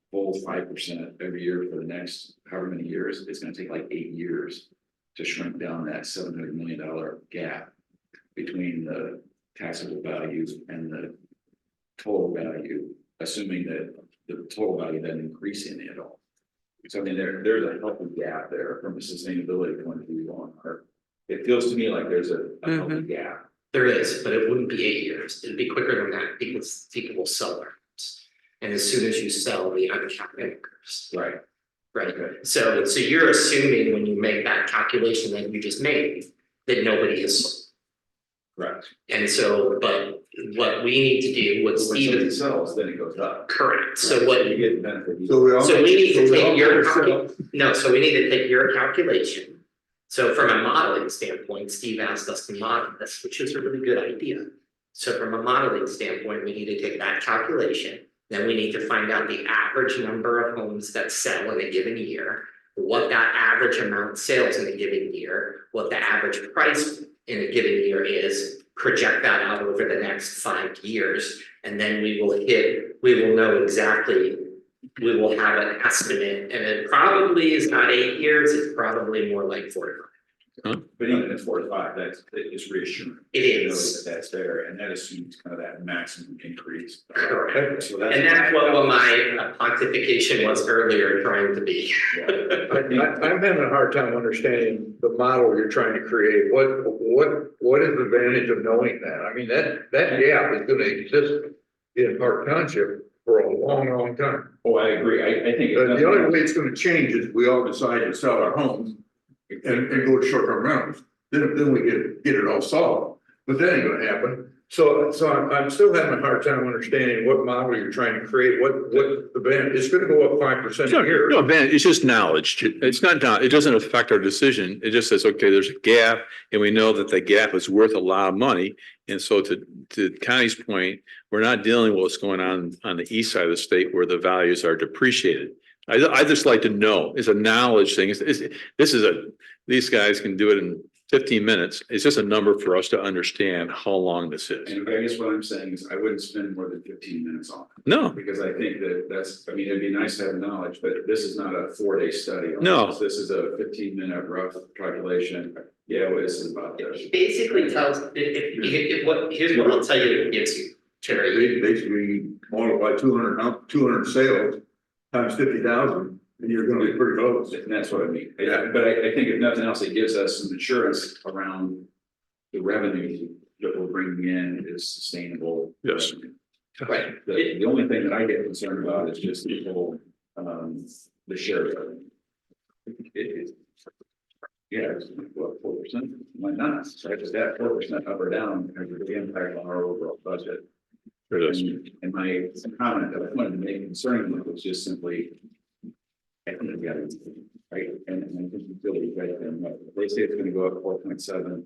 full 5% every year for the next however many years, it's gonna take like 8 years to shrink down that $700 million gap between the taxable values and the total value, assuming that the total value doesn't increase any at all. So I mean, there's a healthy gap there from a sustainability point of view on our, it feels to me like there's a healthy gap. There is, but it wouldn't be 8 years. It'd be quicker than that because people will sell their homes. And as soon as you sell, the uncapped increase. Right. Right. So you're assuming when you make that calculation that you just made, that nobody is sold. Correct. And so, but what we need to do, what When Steve somebody is sells, then it goes up. correct. So Right, what you get the benefit. So we all. So we need to so we all take your, gotta sell. no, so we need to take your calculation. So from a modeling standpoint, Steve asked us to model this, which is a really good idea. So from a modeling standpoint, we need to take that calculation. Then we need to find out the average number of homes that sell in a given year, what that average amount sells in a given year, what the average price in a given year is, project that out over the next 5 years, and then we will know exactly, we will have an estimate, and it probably is not 8 years, it's probably more like 45. But even at 45, it's reassuring. It to know is. that that's there, and that assumes kind of that maximum increase. Correct. So And that's what my pontification was earlier trying to be. I'm having a hard time understanding the model you're trying to create. What is the advantage of knowing that? I mean, that gap is gonna exist in Park Township for a long, long time. Oh, I agree. I think. The only way it's gonna change is we all decide to sell our homes and go to short-term rentals. Then we get it all solved, but that ain't gonna happen. So I'm still having a hard time understanding what model you're trying to create, what the band, it's gonna go up 5% a year. No, Ben, it's just knowledge. It's not, it doesn't affect our decision. It just says, okay, there's a gap and we know that the gap is worth a lot of money. And so to Connie's point, we're not dealing with what's going on the east side of the state where the values are depreciated. I just like to know, it's a knowledge thing. These guys can do it in 15 minutes. It's just a number for us to understand how long this is. And I guess what I'm saying is I wouldn't spend more than 15 minutes on it. No, Because I think I mean, it'd be nice to have knowledge, but this is not a 4-day study. on No. this. This is a 15-minute rough calculation. Yeah, well, this is about this. It basically tells, here's what I'll tell you it gives you, Terry. Basically, multiply 200 sales times 50,000, and you're gonna be pretty close. And that's what I mean. Yeah, but I think if nothing else, it gives us some assurance around the revenue that we're bringing in is sustainable. Yes. revenue. Right. The only thing that I get concerned about is just people, the share revenue. Yeah, it's what, 4%? Why not? So if that 4% up or down has a big impact on our overall budget. There it is. And my comment that I wanted to make concerning it was just simply. I think we got it, right, and I think you really right there, but they say it's gonna go up 4.7.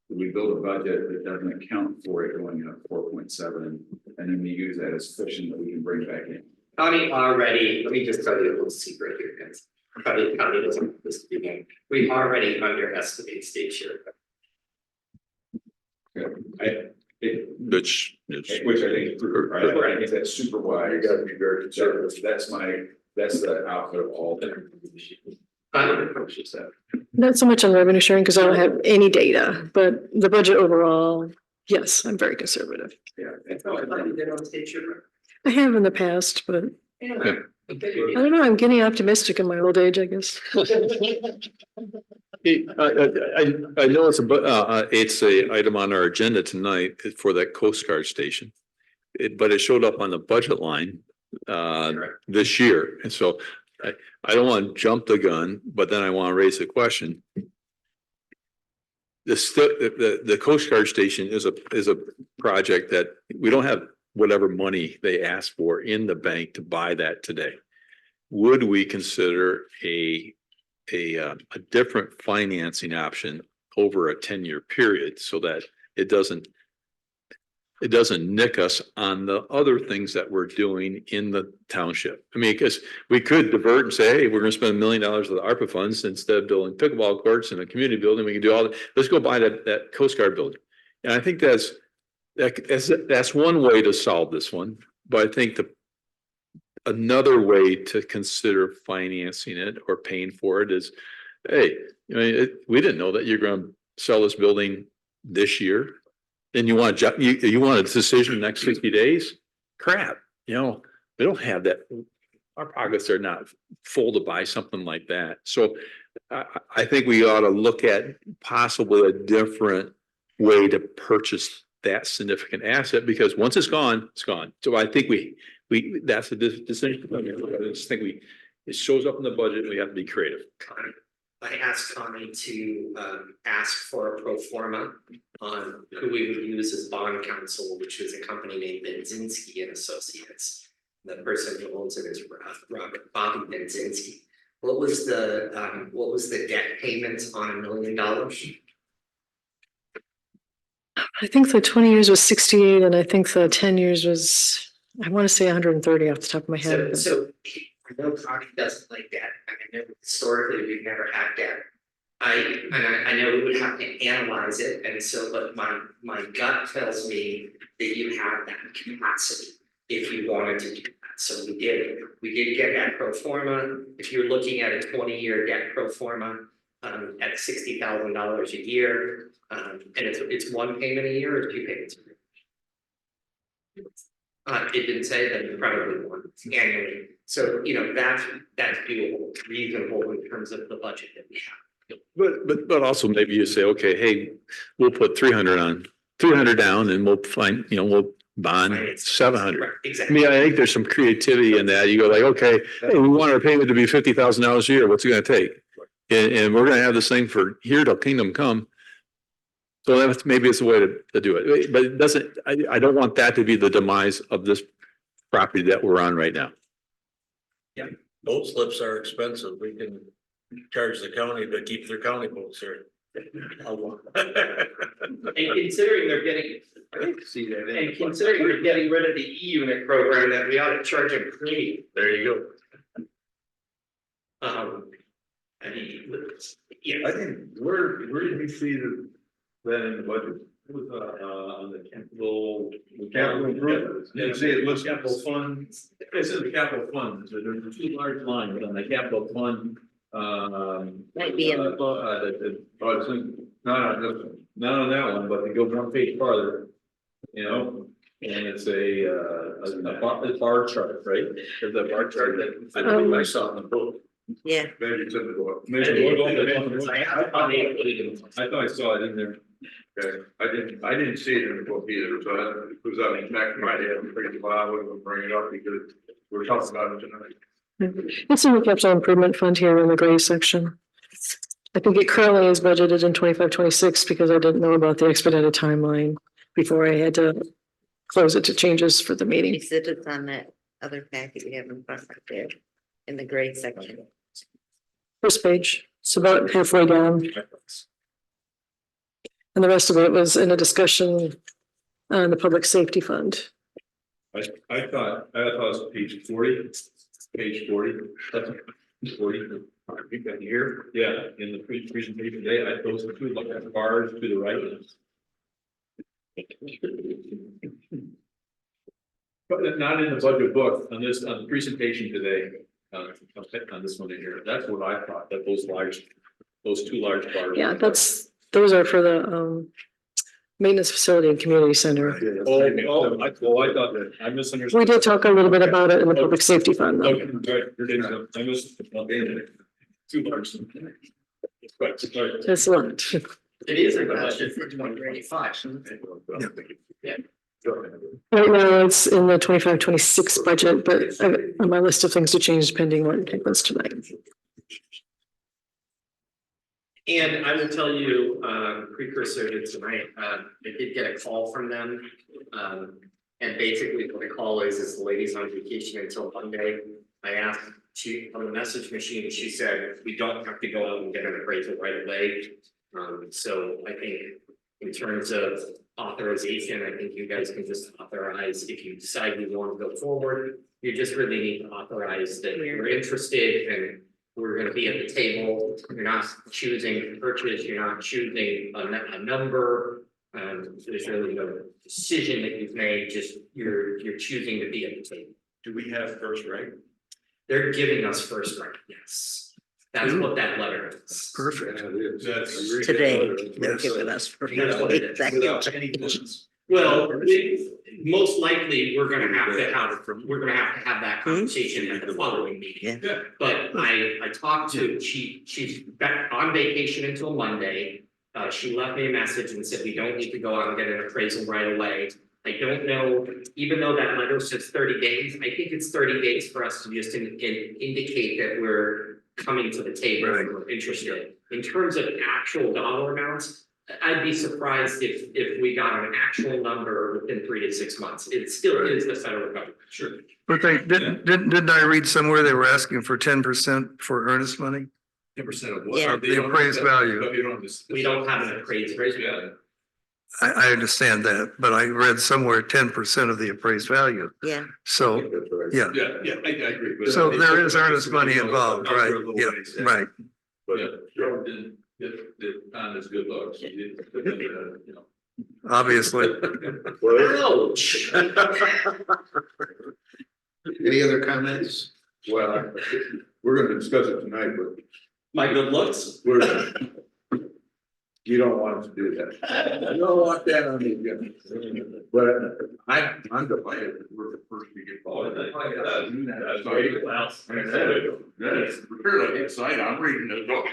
We build a budget that doesn't account for it going up 4.7, and then we use that as cushion that we can bring back in. County already, let me just tell you a little secret here, guys. Probably county doesn't want this to begin. We already underestimate state share. Which, Which I think is true, right? I think that's super wise. You gotta be very conservative. That's the output of all that. Not so much on revenue sharing because I don't have any data, but the budget overall, yes, I'm very conservative. Yeah. Oh, I thought you did on state share. I have in the past, but I don't know, I'm getting optimistic in my old age, I guess. I know it's a item on our agenda tonight for that Coast Guard station. But it showed up on the budget line this year, and so I don't want to jump the gun, but then I want to raise the question. The Coast Guard station is a project that we don't have whatever money they asked for in the bank to buy that today. Would we consider a different financing option over a 10-year period so that it doesn't nick us on the other things that we're doing in the township? I mean, because we could divert and say, hey, we're going to spend $1 million of the ARPA funds instead of building pickleball courts and a community building. We can do all that. Let's go buy that Coast Guard building. And I think that's one way to solve this one. But I think another way to consider financing it or paying for it is, hey, we didn't know that you're going to sell this building this year. And you want a decision in the next 60 days? Crap, we don't have that. Our pockets are not full to buy something like that. So I think we ought to look at possibly a different way to purchase that significant asset, because once it's gone, it's gone. So I think that's a decision. I just think it shows up in the budget and we have to be creative. I asked Connie to ask for a pro forma on who we would use as bond counsel, which was a company named Benzinski and Associates. The person who owns it is Bobby Benzinski. What was the debt payments on $1 million? I think the 20 years was 68 and I think the 10 years was, I want to say 130 off the top of my head. So I know Connie doesn't like that. I know historically we've never had that. I know we would have to analyze it, and so, but my gut tells me that you have that capacity if you wanted to do that. So we did get that pro forma. If you're looking at a 20-year debt pro forma at $60,000 a year, and it's one payment a year or two payments a year? It didn't say that, probably one annually. So that's doable, reasonable in terms of the budget that we have. But also maybe you say, okay, hey, we'll put 300 down and we'll find, we'll bond 700. Right, exactly. I mean, I think there's some creativity in that. You go like, okay, hey, we want our payment to be $50,000 a year. What's it going to take? And we're going to have this thing for here till kingdom come. So maybe it's a way to do it, but it doesn't. I don't want that to be the demise of this property that we're on right now. Yeah, boat slips are expensive. We can charge the county to keep their county boats here. And considering they're getting, and considering we're getting rid of the E-unit program, that we ought to charge them premium. There you I mean, yeah. I think, where did we see that in the budget? It was, on the capital improvements. Yeah, see, it was capital fund. This is the capital fund. So there's a two large lines on the capital fund. Might be in the book. Not on that one, but to go one page farther, and it's a bar chart, right? There's a bar chart that I believe I saw in the book. Yeah. Maybe it's in the book. I thought I saw it in there. Okay, I didn't see it in the book either, so it was out in the back of my head. I'm pretty glad I wasn't bring it up because we're talking about it tonight. It's in the capital improvement fund here in the gray section. I think it currently is budgeted in 25-26 because I didn't know about the expedited timeline before I had to close it to changes for the meeting. He said it's on that other packet you have in front right there, in the gray section. First page, it's about halfway down. And the rest of it was in a discussion on the public safety fund. I thought it was page 40, page 40, that's 40. You got here, yeah, in the presentation today, those are two like bars to the right. But not in the budget book, on the presentation today, on this one in here, that's what I thought, that those two large bars. Yeah, those are for the maintenance facility and community center. I thought that, I misunderstood. We did talk a little bit about it in the public safety fund. Okay, all right, I missed. Two large. Right, sorry. That's a lot. It is a budget for 2025. Yeah. Right now, it's in the 25-26 budget, but on my list of things to change depending on what happens tonight. And I will tell you, precursor to tonight, I did get a call from them. And basically what the call is the lady's on vacation until Monday. I asked, on the message machine, she said, we don't have to go out and get an appraisal right away. So I think in terms of authorization, I think you guys can just authorize, if you decide you want to go forward, you just really need to authorize that you're interested and we're gonna be at the table. You're not choosing purchase, you're not choosing a number. There's really no decision that you've made, just you're choosing to be at the table. Do we have first right? They're giving us first right, yes. That's what that letter is. Perfect. That's Today, they're Yes. giving us. for- That's what it is. without any conditions. Well, most likely, we're gonna have to have that conversation at the following meeting. Yeah. But I talked to, she's back on vacation until Monday. She left me a message and said, we don't need to go out and get an appraisal right away. I don't know, even though that letter says 30 days, I think it's 30 days for us to just indicate that we're coming to the table and we're interested. In terms of actual dollar amounts, I'd be surprised if we got an actual number within 3 to 6 months. It still is the federal government. Sure. But didn't I read somewhere they were asking for 10% for earnest money? 10% of Yeah. what? The appraised value. We don't have an appraised rate. Yeah. I understand that, but I read somewhere 10% of the appraised value. Yeah, So, yeah, Yeah, I agree. but- so there is earnest money involved, Out for a right? little Yeah, ways, right. But Joe did on his good luck. He did, you know. Obviously. Ouch. Any other comments? Well, we're gonna discuss it tonight, but My good looks. you don't want us to do that. I don't want that on the agenda. But I'm delighted that we're the first to get called. Yes, we're really excited. I'm reading this book.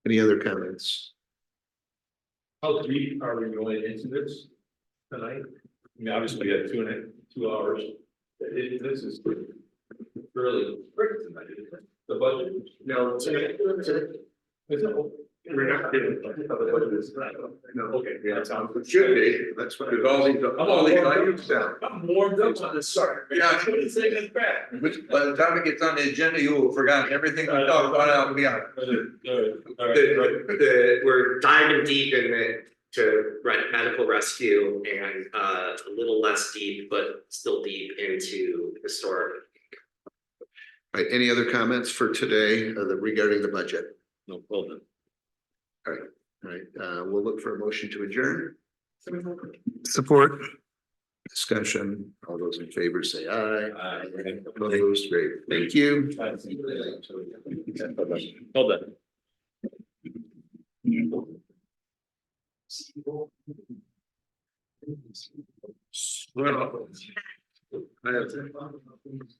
Any other comments? How deep are we going into this tonight? I mean, obviously we had 2 hours. This is fairly quick tonight, isn't it? The budget? No, we're not doing. No, okay, yeah, that sounds, it should be. That's what, with all these items down. I'm warmed up on this, sorry. Yeah. I couldn't say this back. Which, by the time it gets on the agenda, you will have forgotten everything we talked about out beyond. We're diving deep to medical rescue and a little less deep, but still deep into historic. All right, any other comments for today regarding the budget? No, well done. All right, we'll look for a motion to adjourn. Support. Discussion, all those in favor say aye. Aye. Opposed, great, thank you. Well done. Well, I have